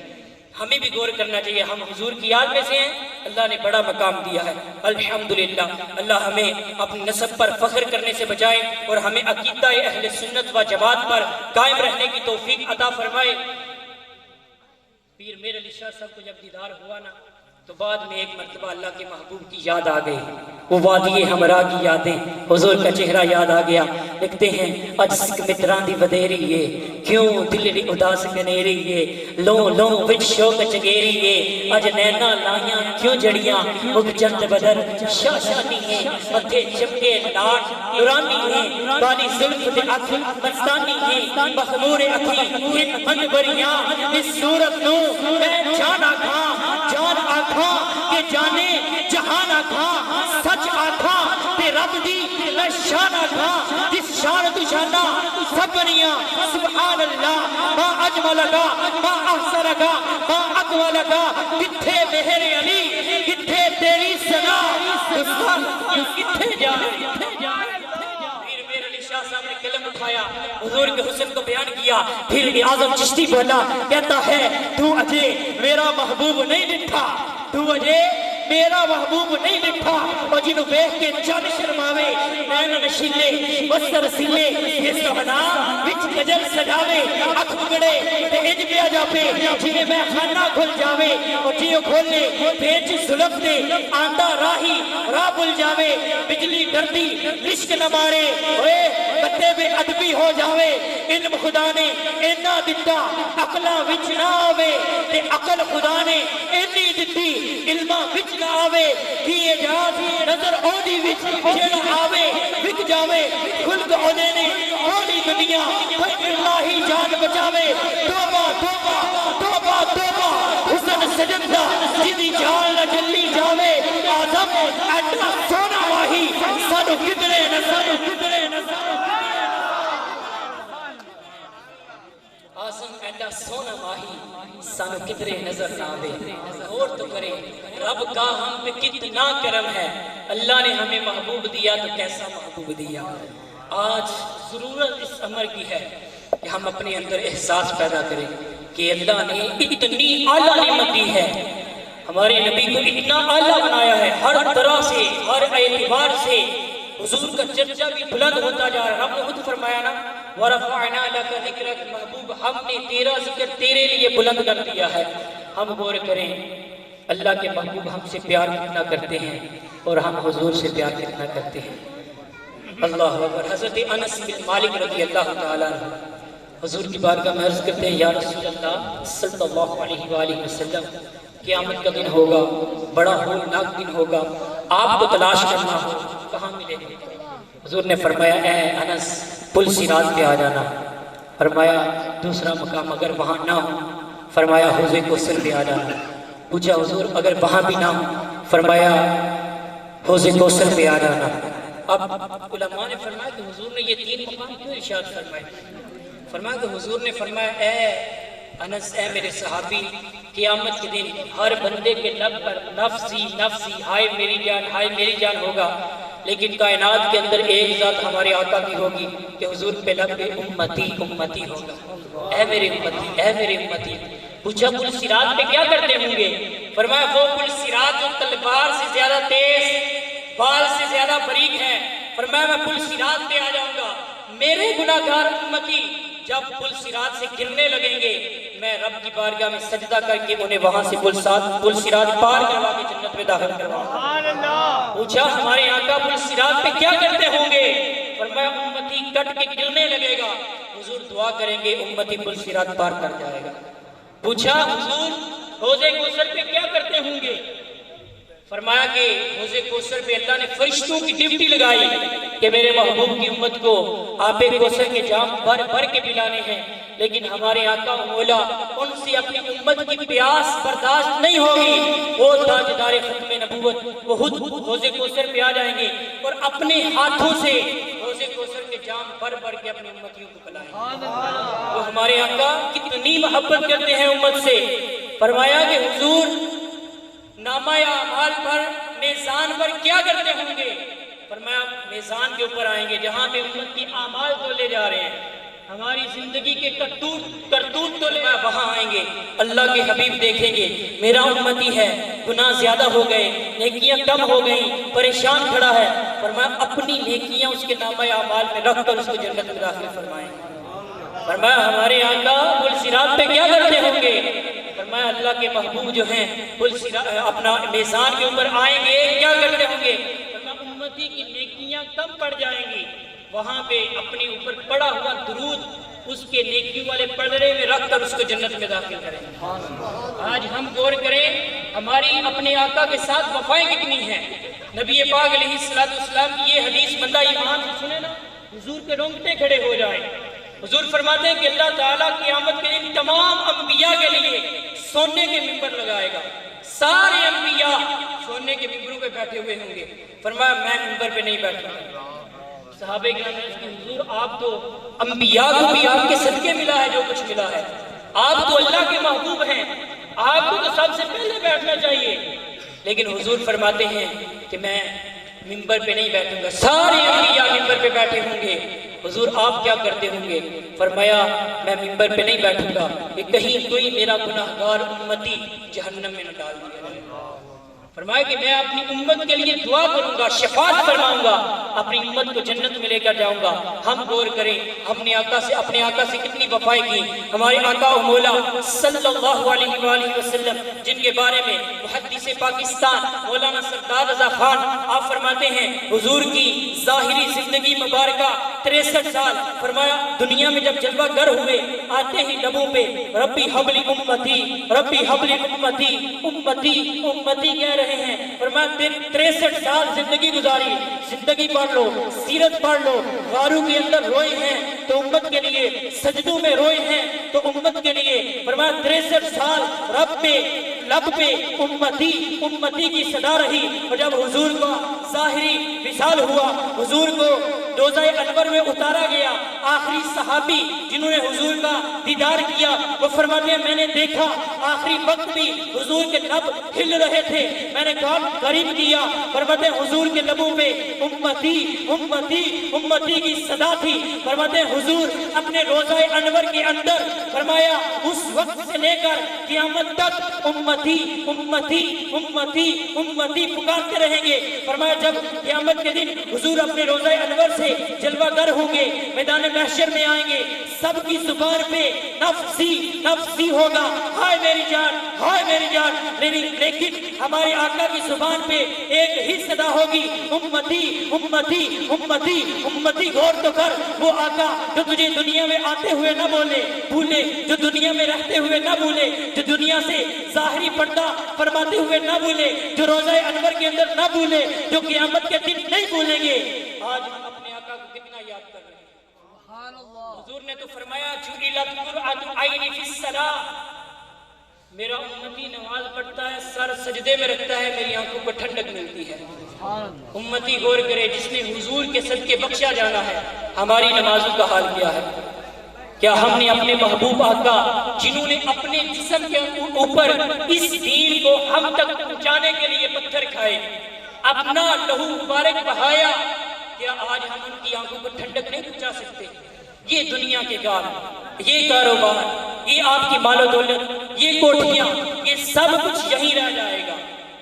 ہمیں بھی غور کرنا چاہیے. ہم حضور کی یاد میں سے ہیں. اللہ نے بڑا مقام دیا ہے الحمدللہ. اللہ ہمیں اپنی نسب پر فخر کرنے سے بچائے اور ہمیں عقیدہ اہل سنت و جماعت پر قائم رہنے کی توفیق عطا فرمائے. پیر میر علی شاہ صاحب کو جب دیدار ہوا نا تو بعد میں ایک مرتبہ اللہ کے محبوب کی یاد آ گئی. وہ وادی ہمراہ کی یادیں, حضور کا چہرہ یاد آ گیا. لکھتے ہیں اج سکھ متران دی ودیری ہے کیوں دل دی اداس گنیری ہے لو لو وچ شوق چگیری ہے اج نینا لائیاں کیوں جڑیاں اگ چند بدر شاشانی ہے متھے چمکے لاٹ نورانی ہے بالی زلف دے اکھ مستانی ہے مخمور اکھی ہن من بریاں اس صورت نو میں جانا کھا جان آکھا کہ جانے جہان آکھا سچ آکھا تے رب دی میں شان آکھا جس شان تو شانہ سبنیاں سبحان اللہ ما اجملگا ما احسنگا ما اقوالگا کتھے مہر علی کتھے تیری سنا کتھے جائے. پھر میرے علی شاہ صاحب نے قلم اٹھایا حضور کے حسن کو بیان کیا. پھر اعظم چشتی بولا کہتا ہے تو اجے میرا محبوب نہیں ڈٹھا تو اجے میرا محبوب نہیں ڈٹھا اور جنہوں بیخ کے جان شرماوے نین نشیلے بستر سلے یہ سہنا وچ گجل سجاوے اکھ بگڑے تے اج بیا جاپے جنہیں میں خانہ کھل جاوے اور جیو کھولے پیچ ظلف دے آندہ راہی راہ بل جاوے بجلی ڈردی لشک نہ مارے اوے بتے بے ادبی ہو جاوے علم خدا نے اینا دتا عقلہ وچ نہ آوے تے عقل خدا نے اینی دتی علمہ وچ نہ آوے کی اجاز نظر اودی وچ جیڑا آوے وک جاوے خلق اودے نے اولی دنیا پر اللہ جان بچاوے. توبہ توبہ توبہ توبہ حسن سجدہ جدی جان نہ جلی جاوے آدم ایڈا سونا واہی سانو کدرے نظر آسم ایڈا سونا ماہی سانو کدرے نظر نہ آوے. غور تو کریں رب کا ہم پہ کتنا کرم ہے. اللہ نے ہمیں محبوب دیا تو کیسا محبوب دیا. آج ضرورت اس امر کی ہے کہ ہم اپنے اندر احساس پیدا کریں کہ اللہ نے اتنی اعلیٰ نعمت دی ہے. ہمارے نبی کو اتنا اعلیٰ بنایا ہے ہر طرح سے ہر اعتبار سے. حضور کا چرچہ بھی بلند ہوتا جا رہا ہے. رب نے خود فرمایا نا وَرَفَعْنَا لَكَ ذِكْرَكَ محبوب ہم نے تیرا ذکر تیرے لیے بلند کر دیا ہے. ہم غور کریں اللہ کے محبوب ہم سے پیار کتنا کرتے ہیں اور ہم حضور سے پیار کتنا کرتے ہیں. اللہ اکبر. حضرت انس بن مالک رضی اللہ تعالیٰ عنہ حضور کی بارگاہ میں عرض کرتے ہیں یا رسول اللہ صلی اللہ علیہ وآلہ وسلم قیامت کا دن ہوگا بڑا ہولناک دن ہوگا آپ کو تلاش کرنا ہو کہاں ملے گے. حضور نے فرمایا اے انس پل صراط پہ آ جانا. فرمایا دوسرا مقام اگر وہاں نہ ہو فرمایا حوض کوثر پہ آ جانا. پوچھا حضور اگر وہاں بھی نہ ہو فرمایا حوض کوثر پہ آ جانا. اب علماء نے فرمایا کہ حضور نے یہ 3 مقام کیوں ارشاد فرمائے. فرمایا کہ حضور نے فرمایا اے انس اے میرے صحابی قیامت کے دن ہر بندے کے لب پر نفسی نفسی ہائے میری جان ہوگا لیکن کائنات کے اندر ایک ذات ہمارے آقا کی ہوگی کہ حضور پہ لب پہ امتی امتی ہوگا. اے میرے امتی اے میرے امتی. پوچھا پل صراط پہ کیا کرتے ہوں گے. فرمایا وہ پل صراط جو تلوار سے زیادہ تیز بال سے زیادہ باریک ہے. فرمایا میں پل صراط پہ آ جاؤں گا. میرے گناہگار امتی جب پل صراط سے گرنے لگیں گے میں رب کی بارگاہ میں سجدہ کر کے انہیں وہاں سے پل صراط پار کروا کے جنت میں داخل کرواؤں گا. پوچھا ہمارے آقا پل صراط پہ کیا کرتے ہوں گے. فرمایا امتی کٹ کے گرنے لگے گا. حضور دعا کریں گے امتی پل صراط پار کر جائے گا. پوچھا حضور حوض کوثر پہ کیا کرتے ہوں گے. فرمایا کہ حوض کوثر پہ اللہ نے فرشتوں کی ڈیوٹی لگائی کہ میرے محبوب کی امت کو آب کوثر کے جام بھر بھر کے پلانے ہیں. لیکن ہمارے آقا مولا ان سے اپنی امت کی پیاس برداشت نہیں ہوگی، وہ تاجدار ختم نبوت وہ خود حوض کوثر پہ آ جائیں گے اور اپنے ہاتھوں سے حوض کوثر کے جام بھر بھر کے اپنی امتیوں کو پلائیں گے۔ وہ ہمارے آقا کتنی محبت کرتے ہیں امت سے، فرمایا کہ حضور نامہ اعمال پر میزان پر کیا کرتے ہوں گے؟ فرمایا میزان کے اوپر آئیں گے جہاں پہ امت کی اعمال تو لے جا رہے ہیں، ہماری زندگی کے کرتوت تو لے وہاں آئیں گے، اللہ کے حبیب دیکھیں گے میرا امتی ہے، گناہ زیادہ ہو گئے، نیکیاں کم ہو گئیں، پریشان کھڑا ہے، فرمایا اپنی نیکیاں اس کے نامہ اعمال میں رکھ کر اس کو جنت میں داخل فرمائیں گے۔ فرمایا ہمارے آقا پل صراط پہ کیا کرتے ہوں گے؟ فرمایا اللہ کے محبوب جو ہیں اپنا میزان کے اوپر آئیں گے، کیا کرتے ہوں گے؟ فرمایا امتی کی نیکیاں کم پڑ جائیں گی، وہاں پہ اپنے اوپر پڑا ہوا درود اس کے نیکیوں والے پڑھنے میں رکھ کر اس کو جنت میں داخل کریں۔ آج ہم غور کریں ہماری اپنے آقا کے ساتھ وفائیں کتنی ہیں۔ نبی پاک علیہ السلام کی یہ حدیث بندہ ایمان سے سنے نا حضور کے رونگٹے کھڑے ہو جائیں۔ حضور فرماتے ہیں کہ اللہ تعالیٰ قیامت کے دن تمام انبیاء کے لیے سونے کے ممبر لگائے گا، سارے انبیاء سونے کے ممبروں پہ بیٹھے ہوئے ہوں گے۔ فرمایا میں ممبر پہ نہیں بیٹھوں گا۔ صحابہ کرام نے کہا حضور آپ تو انبیاء کو بھی آپ کے صدقے ملا ہے جو کچھ ملا ہے، آپ تو اللہ کے محبوب ہیں، آپ کو تو سب سے پہلے بیٹھنا چاہیے، لیکن حضور فرماتے ہیں کہ میں ممبر پہ نہیں بیٹھوں گا، سارے انبیاء ممبر پہ بیٹھے ہوں گے۔ حضور آپ کیا کرتے ہوں گے؟ فرمایا میں ممبر پہ نہیں بیٹھوں گا کہ کہیں کوئی میرا گناہگار امتی جہنم میں نہ ڈال دیا جائے۔ فرمایا کہ میں اپنی امت کے لیے دعا کروں گا، شفاعت فرماؤں گا، اپنی امت کو جنت میں لے کر جاؤں گا۔ ہم غور کریں ہم نے اپنے آقا سے کتنی وفائیں کی۔ ہمارے آقا و مولا صلی اللہ علیہ وآلہ وسلم جن کے بارے میں محدث پاکستان مولانا سردار رضا خان آپ فرماتے ہیں حضور کی ظاہری زندگی مبارکہ 63 سال، فرمایا دنیا میں جب جلوہ گر ہوئے آتے ہی لبوں پہ ربی حبلی امتی ربی حبلی امتی امتی امتی کہہ رہے ہیں۔ فرمایا 63 سال زندگی گزاری، زندگی پڑھ لو، سیرت پڑھ لو، غاروں کے اندر روئے ہیں تو امت کے لیے، سجدوں میں روئے ہیں تو امت کے لیے۔ فرمایا 63 سال رب پہ لب پہ امتی امتی کی صدا رہی، اور جب حضور کا ظاہری وصال ہوا، حضور کو روضہ انور میں اتارا گیا، آخری صحابی جنہوں نے حضور کا دیدار کیا وہ فرماتے ہیں میں نے دیکھا آخری وقت بھی حضور کے لب ہل رہے تھے، میں نے کان قریب کیا، فرماتے ہیں حضور کے لبوں پہ امتی امتی امتی کی صدا تھی۔ فرماتے ہیں حضور اپنے روضہ انور کے اندر فرمایا اس وقت سے لے کر قیامت تک امتی امتی امتی امتی پکارتے رہیں گے۔ فرمایا جب قیامت کے دن حضور اپنے روضہ انور سے جلوہ گر ہوں گے، میدان محشر میں آئیں گے، سب کی زبان پہ نفسی نفسی ہوگا، ہائے میری جان ہائے میری جان، لیکن ہمارے آقا کی زبان پہ ایک ہی صدا ہوگی امتی امتی امتی امتی۔ غور تو کر وہ آقا جو تجھے دنیا میں آتے ہوئے نہ بھولے، جو دنیا میں رہتے ہوئے نہ بھولے، جو دنیا سے ظاہری پردہ فرماتے ہوئے نہ بھولے، جو روضہ انور کے اندر نہ بھولے، جو قیامت کے دن نہیں بھولیں گے۔ آج ہم اپنے آقا کو کتنا یاد کر رہے ہیں۔ حضور نے تو فرمایا جُعِلَتْ قُرَّةُ عَيْنِي فِي الصَّلَاةِ، میرا امتی نماز پڑھتا ہے سر سجدے میں رکھتا ہے میری آنکھوں کو ٹھنڈک ملتی ہے۔ امتی غور کرے جس نے حضور کے صدقے بخشا جانا ہے، ہماری نمازوں کا حال کیا ہے؟ کیا ہم نے اپنے محبوب آقا جنہوں نے اپنے جسم کے اوپر اس دین کو ہم تک پہنچانے کے لیے پتھر کھائے، اپنا لہو مبارک بہایا، کیا آج ہم ان کی آنکھوں کو ٹھنڈک نہیں پہنچا سکتے؟ یہ دنیا کے کام، یہ کاروبار، یہ آپ کی مال و دولت، یہ کوٹھیاں، یہ سب کچھ یہیں رہ جائے گا۔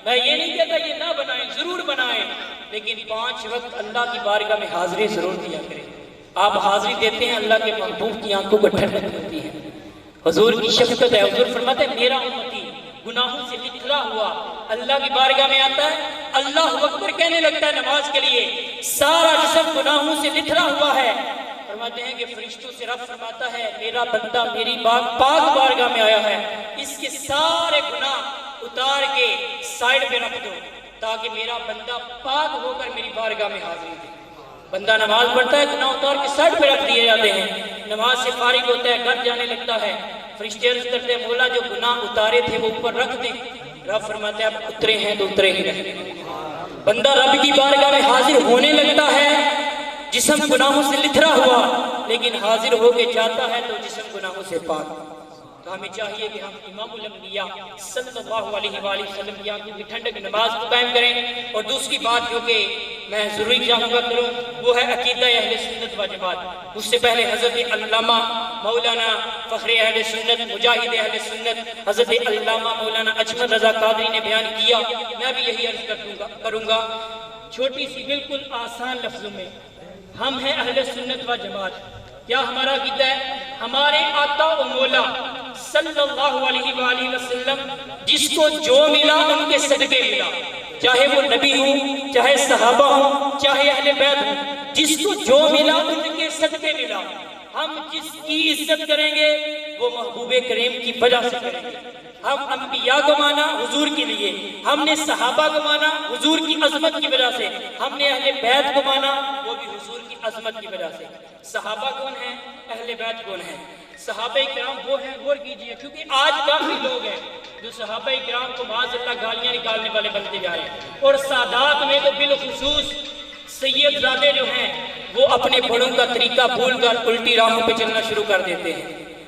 میں یہ نہیں کہتا یہ نہ بنائیں، ضرور بنائیں، لیکن 5 وقت اللہ کی بارگاہ میں حاضری ضرور دیا کریں۔ آپ حاضری دیتے ہیں اللہ کے محبوب کی آنکھوں کو ٹھنڈک ملتی ہے، حضور کی شفقت ہے۔ حضور فرماتے ہیں میرا امتی گناہوں سے لتھڑا ہوا اللہ کی بارگاہ میں آتا ہے، اللہ اکبر کہنے لگتا ہے نماز کے لیے، سارا جسم گناہوں سے لتھڑا ہوا ہے۔ فرماتے ہیں کہ فرشتوں سے رب فرماتا ہے میرا بندہ میری پاک بارگاہ میں آیا ہے، اس کے سارے گناہ اتار کے سائیڈ پہ رکھ دو تاکہ میرا بندہ پاک ہو کر میری بارگاہ میں حاضری دے۔ بندہ نماز پڑھتا ہے گناہ اتار کے سائیڈ پہ رکھ دیے جاتے ہیں، نماز سے فارغ ہوتا ہے گھر جانے لگتا ہے، فرشتے عرض کرتے ہیں مولا جو گناہ اتارے تھے وہ اوپر رکھ دیں. رب فرماتے ہیں اب اترے ہیں تو اترے ہی رہیں. بندہ رب کی بارگاہ میں حاضر ہونے لگتا ہے جسم گناہوں سے لتھڑا ہوا، لیکن حاضر ہو کے جاتا ہے تو جسم گناہوں سے پاک. تو ہمیں چاہیے کہ ہم امام الانبیاء صلی اللہ علیہ وآلہ وسلم کی آنکھوں کی ٹھنڈک نماز کو قائم کریں. اور دوسری بات جو کہ میں ضروری چاہوں گا کروں وہ ہے عقیدہ اہل سنت و جماعت. اس سے پہلے حضرت علامہ مولانا فخر اہل سنت مجاہد اہل سنت حضرت علامہ مولانا اجمل رضا قادری نے بیان کیا. میں بھی یہی عرض کروں گا چھوٹی سی بالکل آسان لفظوں میں. ہم ہیں اہل سنت و جماعت. کیا ہمارا عقیدہ ہے؟ ہمارے آقا و مولا صلی اللہ علیہ وآلہ وسلم جس کو جو ملا ان کے صدقے ملا، چاہے وہ نبی ہوں، چاہے صحابہ ہوں، چاہے اہل بیت ہوں، جس کو جو ملا ان کے صدقے ملا. ہم جس کی عزت کریں گے وہ محبوب کریم کی وجہ سے کریں گے. ہم انبیاء کو مانا حضور کے لیے، ہم نے صحابہ کو مانا حضور کی عظمت کی وجہ سے، ہم نے اہل بیت کو مانا وہ بھی حضور کی عظمت کی وجہ سے. صحابہ کون ہیں؟ اہل بیت کون ہیں؟ صحابہ کرام وہ ہیں، غور کیجئے، کیونکہ آج کافی لوگ ہیں جو صحابہ کرام کو معاذ اللہ گالیاں نکالنے والے بنتے جا رہے ہیں. اور سادات میں تو بالخصوص سید زادے جو ہیں وہ اپنے بڑوں کا طریقہ بھول کر الٹی راہوں پہ چلنا شروع کر دیتے ہیں.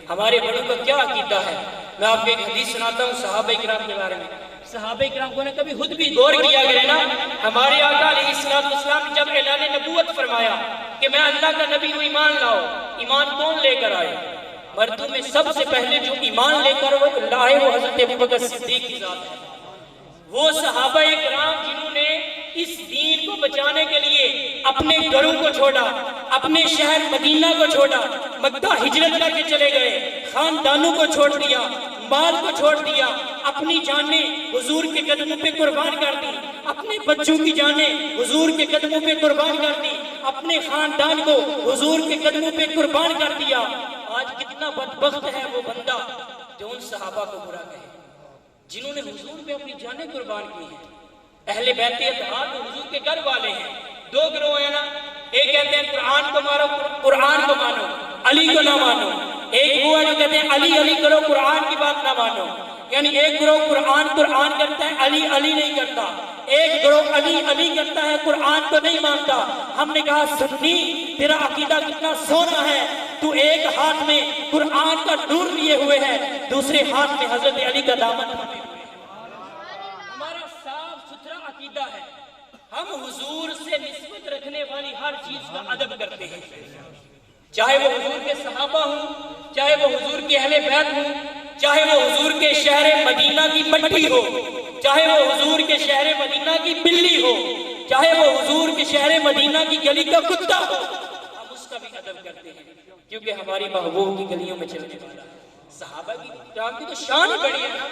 ہمارے بڑوں کا کیا عقیدہ ہے؟ میں آپ کو ایک حدیث سناتا ہوں صحابہ کرام کے بارے میں. صحابہ کرام کو نے کبھی خود بھی غور کیا کرے نا. ہمارے آقا علیہ السلام نے جب اعلان نبوت فرمایا کہ میں اللہ کا نبی ہوں ایمان لاؤ، ایمان کون لے کر آئے؟ مردوں میں سب سے پہلے جو ایمان لے کر لائے وہ حضرت ابوبکر صدیق کی ذات ہے. وہ صحابہ کرام جنہوں نے اس دین کو بچانے کے لیے اپنے گھروں کو چھوڑا، اپنے شہر مدینہ کو چھوڑا، مکہ ہجرت کر کے چلے گئے، خاندانوں کو چھوڑ دیا، مال کو چھوڑ دیا، اپنی جانیں حضور کے قدموں پہ قربان کر دی، اپنے بچوں کی جانیں حضور کے قدموں پہ قربان کر دی، اپنے خاندان کو حضور کے قدموں پہ قربان کر دیا. آج کتنا بدبخت ہے وہ بندہ جو ان صحابہ کو برا کہے جنہوں نے حضور پہ اپنی جانیں قربان کی ہیں. اہل بیت اتحاد تو حضور کے گھر والے ہیں. دو گروہ ہیں نا، ایک کہتے ہیں قرآن کو مانو، قرآن کو مانو، علی کو نہ مانو. ایک وہ ہے جو کہتے ہیں علی علی کرو، قرآن کی بات نہ مانو. یعنی ایک گروہ قرآن کرتا ہے، علی علی نہیں کرتا. ایک گروہ علی علی کرتا ہے، قرآن کو نہیں مانتا. ہم نے کہا سنی تیرا عقیدہ کتنا سونا ہے، تو ایک ہاتھ میں قرآن کا نور لیے ہوئے ہے، دوسرے ہاتھ میں حضرت علی کا دامن تھامے ہوئے ہے. ہمارا صاف ستھرا عقیدہ ہے. ہم حضور سے نسبت رکھنے والی ہر چیز کا ادب کرتے ہیں، چاہے وہ حضور کے صحابہ ہوں، چاہے وہ حضور کے اہل بیت ہوں، چاہے وہ حضور کے شہر مدینہ کی مٹی ہو، چاہے وہ حضور کے شہر مدینہ کی بلی ہو، چاہے وہ حضور کے شہر مدینہ کی گلی کا کتا ہو، ہم اس کا بھی ادب کرتے ہیں کیونکہ ہماری محبوب کی گلیوں میں چلنے والا. صحابہ کی کرام کی تو شان ہی بڑی ہے نا،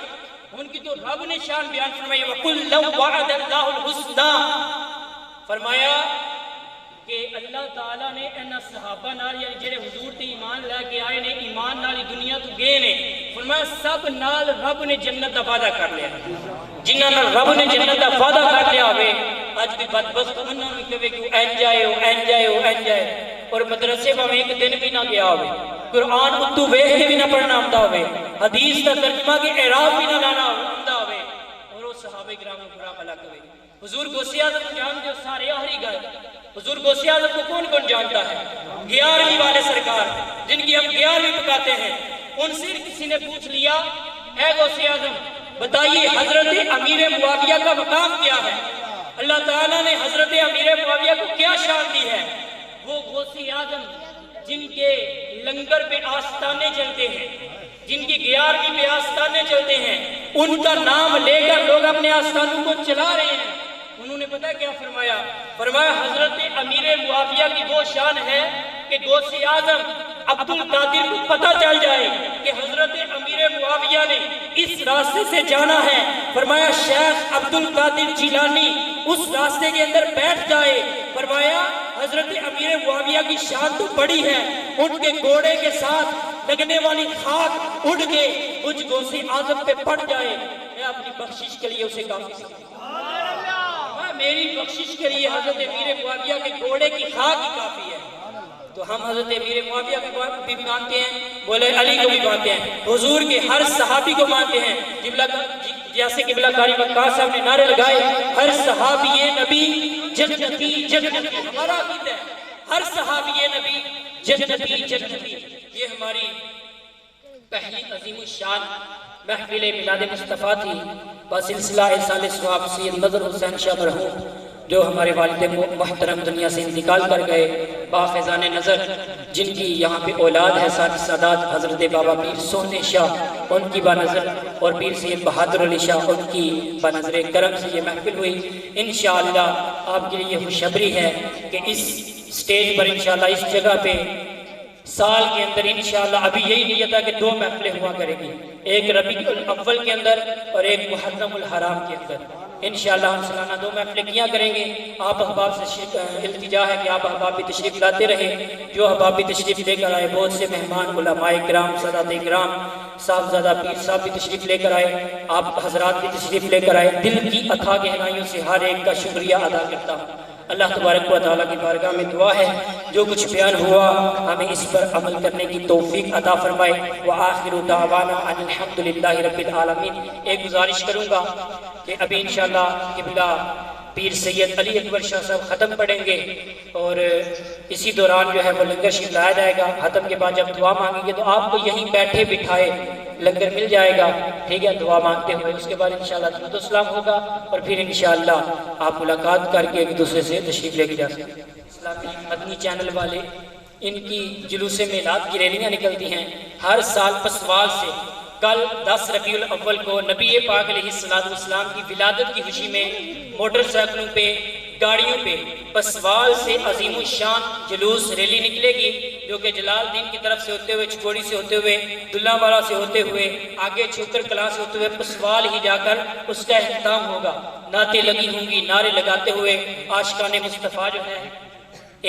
ان کی تو رب نے شان بیان فرمائی. وَقُلْ وَعَدَ اللَّهُ الْحُسْنَى، فرمایا کہ اللہ تعالیٰ نے انہاں صحابہ نال یعنی جڑے حضور تے ایمان لے کے آئے نے، ایمان نال دنیا تو گئے نے، فرمایا سب نال رب نے جنت دا وعدہ کر لیا. جنہاں نال رب نے جنت دا وعدہ کر لیا ہوئے اج بھی بدبخت انہاں نوں کہے کہ این جائے ہو این جائے ہو این جائے، اور مدرسے میں ایک دن بھی نہ گیا ہوئے، قرآن اتو ویکھ کے بھی نہ پڑھنا آندا ہوئے، حدیث دا ترجمہ کے اعراب بھی نہ لانا آندا ہوئے، اور وہ صحابہ کرام کو برا بھلا کہے. حضور غوث اعظم جانتے ہو سارے آخری گئے. حضور غوث اعظم کو کون کون جانتا ہے؟ 11ویں والے سرکار جن کی ہم 11ویں پکاتے ہیں. ان سے کسی نے پوچھ لیا اے غوث اعظم بتائیے حضرت امیر معاویہ کا مقام کیا ہے؟ اللہ تعالیٰ نے حضرت امیر معاویہ کو کیا شان دی ہے؟ وہ غوث اعظم جن کے لنگر پہ آستانے چلتے ہیں، جن کی 11ویں پہ آستانے چلتے ہیں، ان کا نام لے کر لوگ اپنے آستانوں کو چلا رہے ہیں. انہوں نے پتہ کیا فرمایا؟ فرمایا حضرت امیر معاویہ کی وہ شان ہے کہ غوث اعظم عبد القادر کو پتہ چل جائے کہ حضرت امیر معاویہ نے اس راستے سے جانا ہے، فرمایا شیخ عبد القادر جیلانی اس راستے کے اندر بیٹھ جائے. فرمایا حضرت امیر معاویہ کی شان تو بڑی ہے، ان کے گھوڑے کے ساتھ لگنے والی خاک اڑ کے مجھ غوث اعظم پہ پڑ جائے، میں اپنی بخشش کے لیے اسے کافی سمجھتا ہوں. میری بخشش کے لیے حضرت امیر معاویہ کے گھوڑے کی خاک ہی کافی ہے. تو ہم حضرت امیر معاویہ کو بھی مانتے ہیں، بولے علی کو بھی مانتے ہیں، حضور کے ہر صحابی کو مانتے ہیں، جیسے قبلہ کاری وقاص صاحب نے نعرے لگائے، ہر صحابی نبی جنتی جنتی، ہمارا عقیدہ ہے ہر صحابی نبی جنتی جنتی۔ یہ ہماری پہلی عظیم الشان محفل میلاد مصطفیٰ تھی بسلسلہ احسان ثواب سید نظر حسین شاہ مرحوم، جو ہمارے والد محترم دنیا سے انتقال کر گئے، بافیضان نظر، جن کی یہاں پہ اولاد ہے سادات حضرت بابا پیر سونے شاہ، ان کی بانظر، اور پیر سید بہادر علی شاہ، ان کی بانظر کرم سے یہ محفل ہوئی۔ انشاءاللہ آپ کے لیے یہ خوشخبری ہے کہ اس سٹیج پر انشاءاللہ اس جگہ پہ سال کے اندر انشاءاللہ ابھی یہی نیت ہے کہ 2 محفلیں ہوا کریں گی، ایک ربیع الاول کے اندر اور ایک محرم الحرام کے اندر۔ انشاءاللہ ہم سالانہ 2 محفلیں کیا کریں گے۔ آپ احباب سے التجا ہے کہ آپ احباب بھی تشریف لاتے رہے، جو احباب بھی تشریف لے کر آئے، بہت سے مہمان علماء کرام، سادات کرام، صاحبزادہ پیر صاحب بھی تشریف لے کر آئے، آپ حضرات بھی تشریف لے کر آئے، دل کی اتھا گہرائیوں سے ہر ایک کا شکریہ ادا کرتا ہوں۔ اللہ تبارک و تعالیٰ کی بارگاہ میں دعا ہے جو کچھ بیان ہوا ہمیں اس پر عمل کرنے کی توفیق عطا فرمائے۔ وآخر دعوانا ان الحمدللہ رب العالمین۔ ایک گزارش کروں گا کہ ابھی انشاءاللہ قبلہ پیر سید علی اکبر شاہ صاحب ختم پڑھیں گے، اور اسی دوران جو ہے وہ لنگر شریف لایا جائے گا۔ ختم کے بعد جب دعا مانگیں گے تو آپ کو یہیں بیٹھے بٹھائے لنگر مل جائے گا، ٹھیک ہے، دعا مانگتے ہوئے۔ اس کے بعد انشاءاللہ درود و سلام ہوگا، اور پھر انشاءاللہ آپ ملاقات کر کے ایک دوسرے سے تشریف لے کے جا سکتے ہیں۔ اسلامی مدنی چینل والے، ان کی جلوس میلاد کی ریلیاں نکلتی ہیں ہر سال پسوال سے۔ کل 10 ربیع الاول کو نبی پاک علیہ السلام کی ولادت کی خوشی میں موٹر سائیکلوں پہ، گاڑیوں پہ پسوال سے عظیم الشان جلوس ریلی نکلے گی، جو کہ جلال الدین کی طرف سے ہوتے ہوئے، چکوڑی سے ہوتے ہوئے، دلہ والا سے ہوتے ہوئے، آگے چھوکر کلاں سے ہوتے ہوئے پسوال ہی جا کر اس کا اختتام ہوگا۔ نعتیں لگی ہوں گی، نعرے لگاتے ہوئے عاشقان مصطفیٰ جو ہے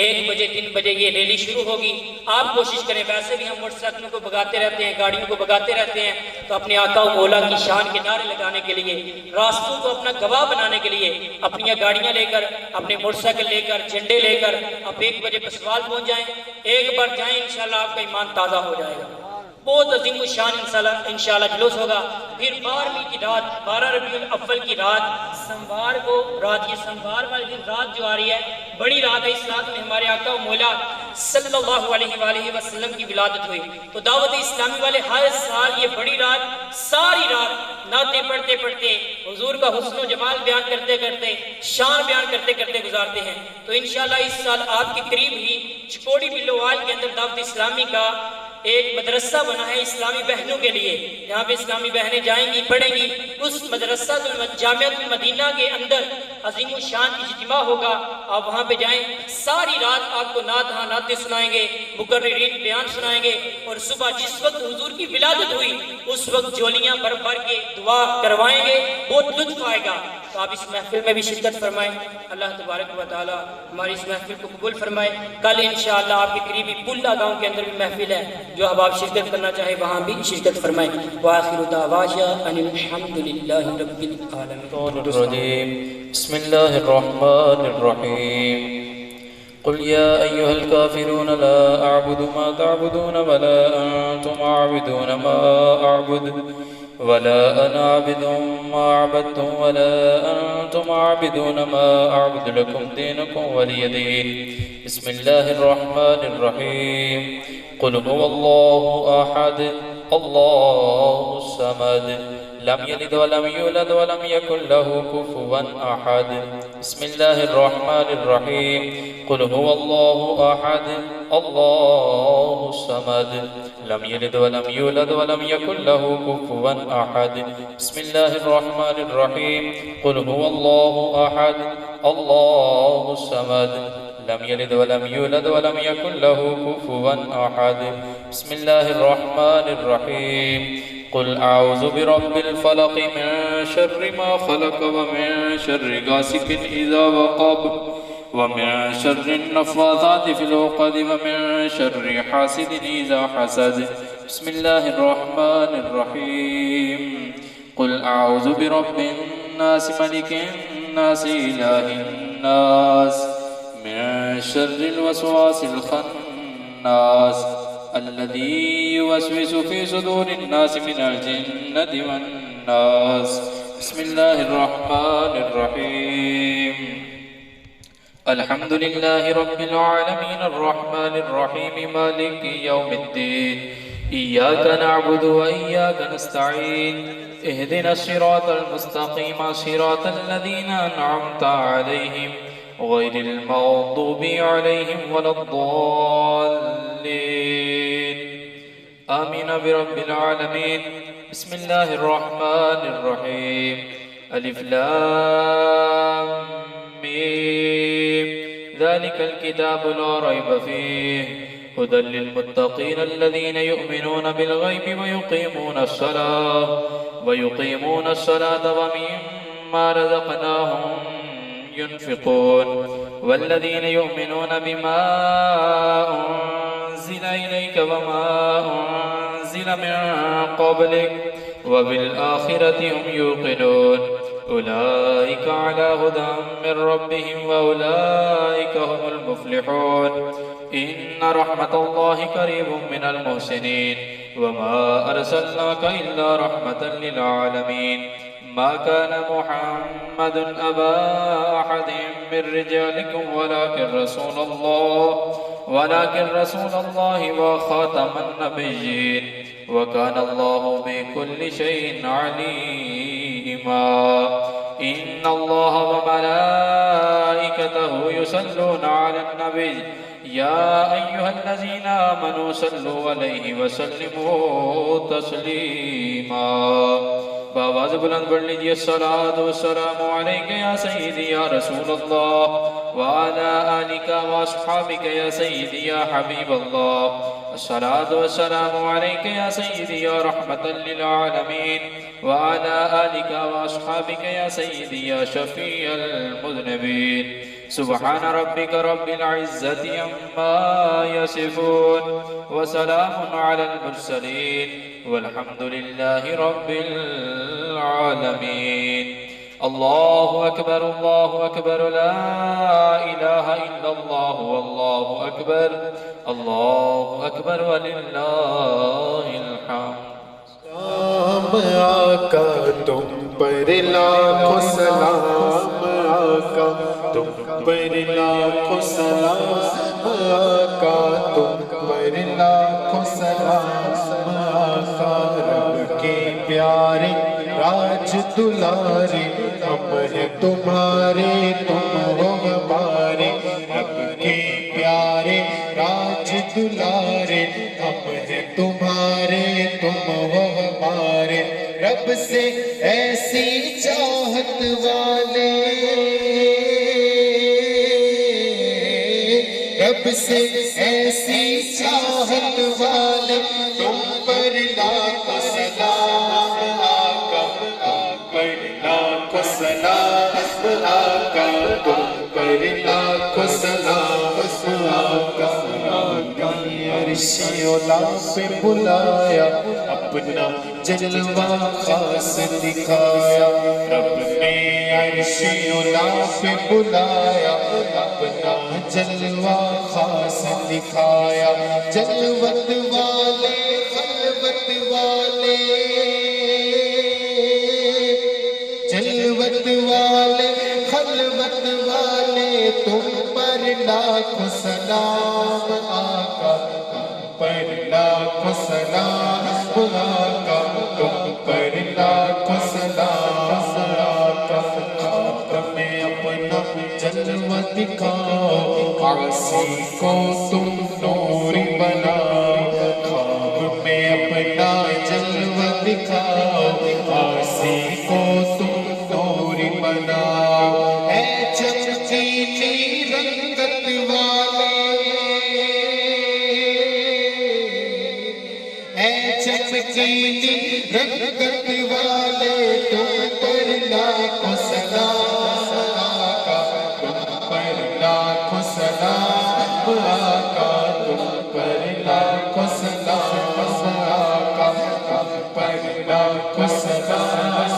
1 بجے 3 بجے یہ ریلی شروع ہوگی۔ آپ کوشش کریں، ویسے بھی ہم موٹر سائیکلوں کو بگاتے رہتے ہیں، گاڑیوں کو بگاتے رہتے ہیں، تو اپنے آقا و مولا کی شان کے نعرے لگانے کے لیے، راستوں کو اپنا گواہ بنانے کے لیے اپنی گاڑیاں لے کر، اپنے موٹر سائیکل لے کر، جھنڈے لے کر آپ 1 بجے پسوال پہنچ جائیں۔ 1 بار جائیں، انشاءاللہ آپ کا ایمان تازہ ہو جائے گا۔ بہت عظیم الشان انشاءاللہ جلوس ہوگا۔ پھر 12ویں کی رات، 12 ربیع الاول کی رات، سموار کو رات، یہ سموار والی دن رات جو آ رہی ہے بڑی رات ہے۔ اس رات میں ہمارے آقا و مولا صلی اللہ علیہ وآلہ وسلم کی ولادت ہوئی۔ تو دعوت اسلامی والے ہر سال یہ بڑی رات، ساری رات نعتیں پڑھتے پڑھتے، حضور کا حسن و جمال بیان کرتے کرتے، شان بیان کرتے کرتے گزارتے ہیں۔ تو انشاءاللہ اس سال آپ کے قریب ہی چکوڑی بلوال کے اندر دعوت اسلامی کا ایک مدرسہ بنا ہے اسلامی بہنوں کے لیے، یہاں پہ اسلامی بہنیں جائیں گی، پڑھیں گی۔ اس مدرسہ جامعۃ المدینہ کے اندر عظیم الشان اجتماع ہوگا، آپ وہاں پہ جائیں۔ ساری رات آپ کو نعتیں سنائیں گے، مقررین بیان سنائیں گے، اور صبح جس وقت حضور کی ولادت ہوئی اس وقت جولیاں بھر بھر کے دعا کروائیں گے، بہت لطف آئے گا۔ تو آپ اس محفل میں بھی شرکت فرمائیں۔ اللہ تبارک و تعالی ہماری اس محفل کو قبول فرمائے۔ کل انشاءاللہ آپ کے قریبی پلہ گاؤں کے اندر بھی محفل ہے، جو اب آپ شرکت کرنا چاہے وہاں بھی شرکت فرمائیں۔ وآخر دعوانا ان الحمدللہ رب العالمین۔ بسم اللہ الرحمن الرحیم۔ قل یا ایہا الکافرون لا اعبد ما تعبدون ولا انتم عابدون ما اعبد ولا انا عابد ما عبدتم ولا انتم عابدون ما اعبد لكم دينكم ولي دين۔ بسم اللہ الرحمن الرحیم۔ قل هو اللہ احد اللہ الصمد لم يلد ولم يولد ولم يكن له كفوا احد۔ بسم اللہ الرحمن الرحیم۔ قل هو اللہ احد اللہ الصمد لم يلد ولم يولد ولم يكن له كفوا احد۔ بسم اللہ الرحمن الرحیم۔ قل هو اللہ احد اللہ الصمد لم يلد ولم يولد ولم يكن له كفوا احد۔ بسم اللہ الرحمن الرحیم۔ قل اعوذ برب الفلق من شر ما خلق ومن شر غاسق اذا وقب ومن شر النفاثات في العقد ومن شر حاسد اذا حسد۔ بسم اللہ الرحمن الرحیم۔ قل اعوذ برب الناس ملك الناس اله الناس من شر الوسواس الخناس الناس الذي يوسوس في صدور الناس من الجنة والناس بسم الله الرحمن الرحيم الحمد لله رب العالمين الرحمن الرحيم مالك يوم الدين إياك نعبد وإياك نستعين اهدنا الصراط المستقيم صراط الذين أنعمت عليهم غير المغضوب عليهم ولا الضالين آمين برب العالمين بسم الله الرحمن الرحيم ألف لام ميم ذلك الكتاب لا ريب فيه هدى للمتقين الذين يؤمنون بالغيب ويقيمون الصلاة ومما رزقناهم ينفقون والذين يؤمنون بما أنزل إليك وما أنزل من قبلك وبالآخرة هم يوقنون أولئك على هدى من ربهم وأولئك هم المفلحون إن رحمة الله قريب من المحسنين وما أرسلناك إلا رحمة للعالمين ما كان محمد أبا أحد من رجالكم ولكن رسول الله وخاتم النبيين وكان الله بكل شيء عليما إن الله وملائكته يصلون على النبي يا أيها الذين آمنوا صلوا عليه وسلموا تسليما بآواز بلند پڑھ لیجیے الصلاة والسلام عليك يا سيدي يا رسول الله وعلى آلك وأصحابك يا سيدي يا حبيب الله الصلاة والسلام عليك يا سيدي يا رحمة للعالمين وعلى آلك وأصحابك يا سيدي يا شفيع المذنبين سبحان ربك رب العزة عما يصفون وسلام على المرسلين والحمد لله رب العالمين الله أكبر لا إله إلا الله والله أكبر ولله الحمد آقا تم پر لاکھوں سلام آقا تم پر لاکھوں سلام آقا تم پر لاکھوں سلام آقا رب کے پیارے راج دلارے ہم ہیں تمہارے تم ہو ہمارے رب کے پیارے راج دلارے ہم ہیں تمہارے تم ہو ہمارے رب سے ایسی چاہت والے رب سے ایسی چاہت والے تم پر لاکھوں سلام آقا تم پر لاکھوں سلام آقا تم پر لاکھوں سلام آقا عرشی اولا پہ بلایا اپنا جلوہ خاص دکھایا رب نے عرشی اولا پہ بلایا اپنا جلوہ خاص دکھایا جلوت والے خلوت والے جلوت والے خلوت والے تم پر لاکھوں سلام آقا تم پر لاکھوں سلام آقا تم پر لاکھوں سلام آقا خواب میں اپنا جلوہ دکھاؤ عاصی کو تم نور بناؤ خواب میں اپنا جلوہ دکھاؤ عاصی کو تم نور بناؤ اے چمکیلی رنگت والے اے چمکیلی رنگت والے تم پر لاکھوں سلام آقا تم پر لاکھوں سلام آقا تم پر لاکھوں سلام آقا تم پر لاکھوں سلام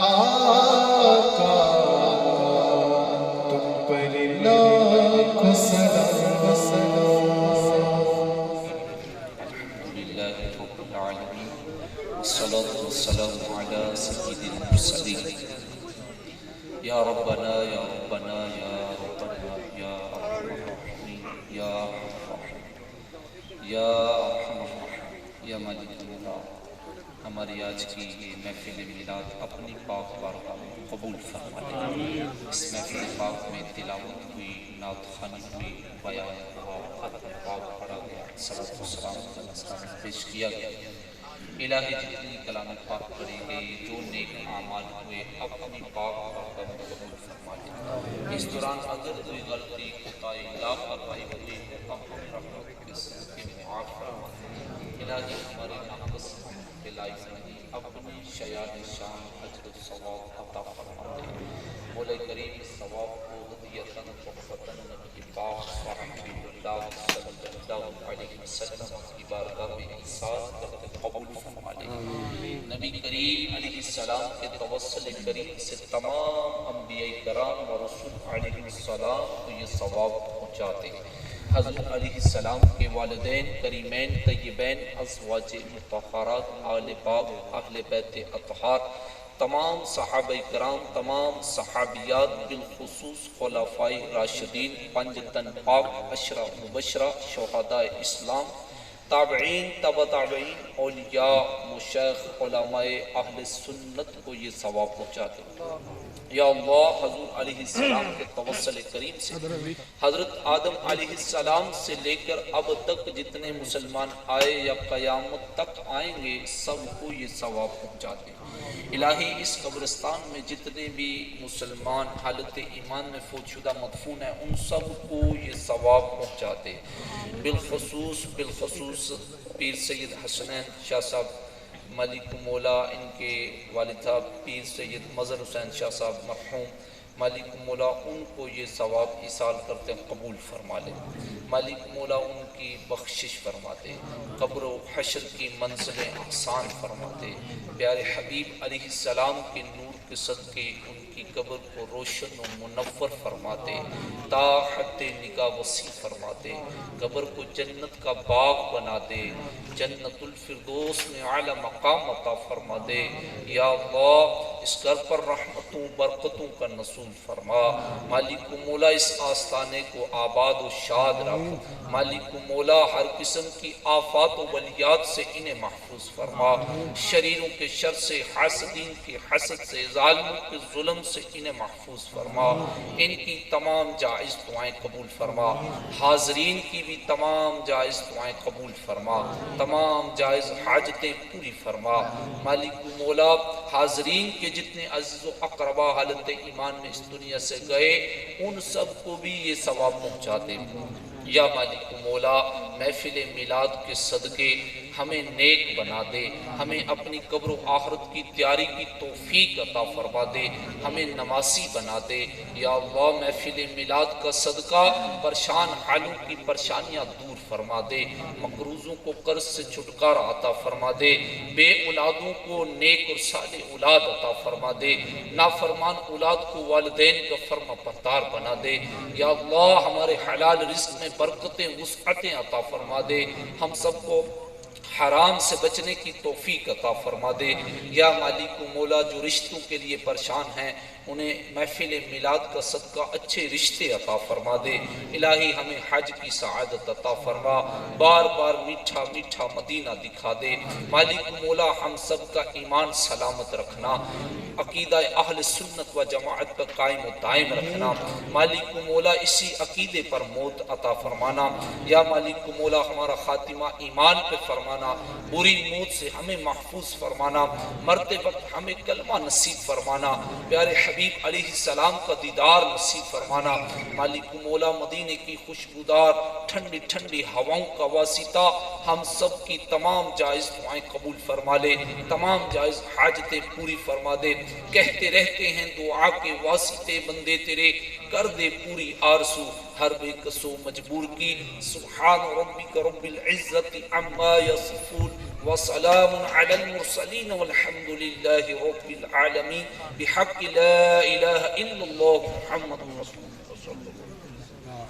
آقا تم پر لاکھوں سلام الصلاة والسلام على سيد المرسلين یا ربنا یا ربنا یا ربنا یا ارحم الراحمین یا یا ارحم الراحمین یا مالک الملک، ہماری آج کی یہ محفل میلاد اپنی پاک بارگاہ میں قبول فرما لے۔ اس محفل پاک میں تلاوت ہوئی، نعت خوانی ہوئی، بیان ہوا، ختم پاک پڑھا گیا، صلاۃ و سلام پیش کیا گیا۔ الہی جتنی کلام پاک پڑھی گئی، جو نیک اعمال ہوئے، اپنی پاک بارگاہ میں قبول فرما لے۔ اس دوران اگر کوئی غلطی، خطائی، لاپرواہی ہوئی، اپنی رحمت کے صدقے معاف فرما لے۔ الہی ہمارے ناقص کے لائق نہیں، اپنی شیان شان اجر و ثواب عطا فرما دے۔ مولا کریم اس ثواب کو ہدیتاً تحفتاً نبی پاک صلی اللہ علیہ وسلم کی بارگاہ میں ایثار کرتے قبول فرما لے۔ نبی کریم علیہ السلام کے توسل کریم سے تمام انبیاء کرام و رسول علیہ السلام کو یہ ثواب پہنچاتے۔ حضرت علیہ السلام کے والدین کریمین طیبین، ازواج مطہرات، آل پاک، اہل بیت اطہار، تمام صحابہ کرام، تمام صحابیات، بالخصوص خلفائے راشدین، 5 تن پاک، 10 مبشرہ، شہداء اسلام، تابعین، تبع تابعین، اولیاء، مشایخ، علماء اہل سنت کو یہ ثواب پہنچاتے۔ یا اللہ، حضور علیہ السلام کے توسل کریم سے حضرت آدم علیہ السلام سے لے کر اب تک جتنے مسلمان آئے یا قیامت تک آئیں گے، سب کو یہ ثواب پہنچاتے۔ الہی اس قبرستان میں جتنے بھی مسلمان حالت ایمان میں فوت شدہ مدفون ہیں، ان سب کو یہ ثواب پہنچاتے۔ بالخصوص پیر سید حسنین شاہ صاحب مالک مولا، ان کے والد صاحب پیر سید مظہر حسین شاہ صاحب مرحوم، مالک مولا ان کو یہ ثواب ایصال کرتے ہیں، قبول فرما لے۔ مالک مولا ان کی بخشش فرماتے، قبر و حشر کی منزلیں آسان فرماتے، پیارے حبیب علیہ السلام کے نور کے صدقے ان کی قبر کو روشن و منور فرماتے، تا حد نگاہ وسیع فرماتے، قبر کو جنت کا باغ بنا دے، جنت الفردوس میں اعلی مقام عطا فرما دے۔ یا اللہ، اس گھر پر رحمتوں برکتوں کا نزول فرما۔ مالک مولا اس آستانے کو آباد و شاد رکھ۔ مالک مولا ہر قسم کی آفات و بلیات سے انہیں محفوظ فرما، شریروں کے شر سے، حاسدین کے حسد سے، ظالموں کے ظلم سے انہیں محفوظ فرما۔ ان کی تمام جائز دعائیں قبول فرما، حاضرین کی بھی تمام جائز دعائیں قبول فرما، تمام جائز حاجتیں پوری فرما۔ مالک مولا حاضرین کے جتنے عزیز و اقربا حالت ایمان میں اس دنیا سے گئے، ان سب کو بھی یہ ثواب پہنچا دے۔ یا مالک مولا محفل میلاد کے صدقے ہمیں نیک بنا دے، ہمیں اپنی قبر و آخرت کی تیاری کی توفیق عطا فرما دے، ہمیں نماسی بنا دے۔ یا اللہ، محفل میلاد کا صدقہ پریشان حالوں کی پریشانیاں دور فرما دے، مقروضوں کو قرض سے چھٹکارا عطا فرما دے، بے اولادوں کو نیک اور صالح اولاد عطا فرما دے، نافرمان اولاد کو والدین کا فرما بردار بنا دے۔ یا اللہ، ہمارے حلال رزق میں برکتیں وسعتیں عطا فرما دے، ہم سب کو حرام سے بچنے کی توفیق عطا فرما دے۔ یا مالک مولا جو رشتوں کے لیے پریشان ہیں، انہیں محفل میلاد کا صدقہ اچھے رشتے عطا فرما دے۔ الہی ہمیں حج کی سعادت عطا فرما، بار بار میٹھا میٹھا مدینہ دکھا دے۔ مالک مولا ہم سب کا ایمان سلامت رکھنا، عقیدہ اہل سنت و جماعت پر قائم و دائم رکھنا۔ مالک مولا اسی عقیدے پر موت عطا فرمانا۔ یا مالک مولا ہمارا خاتمہ ایمان پہ فرمانا، بری موت سے ہمیں محفوظ فرمانا، مرتے وقت ہمیں کلمہ نصیب فرمانا، پیارے حبیب علیہ السلام کا دیدار نصیب فرمانا۔ مالک مولا مدینے کی خوشبودار ٹھنڈی ٹھنڈی ہواؤں کا واسطہ ہم سب کی تمام جائز دعائیں قبول فرما لے، تمام جائز حاجتیں پوری فرما دے۔ کہتے رہتے ہیں دعا کے واسطے بندے تیرے، کر دے پوری آرزو ہر بے کسو مجبور کی۔ سبحان ربک رب العزت عما یصفون وسلام علی المرسلین والحمد للہ رب العالمین بحق لا الہ الا اللہ محمد رسول اللہ صلی اللہ علیہ وسلم۔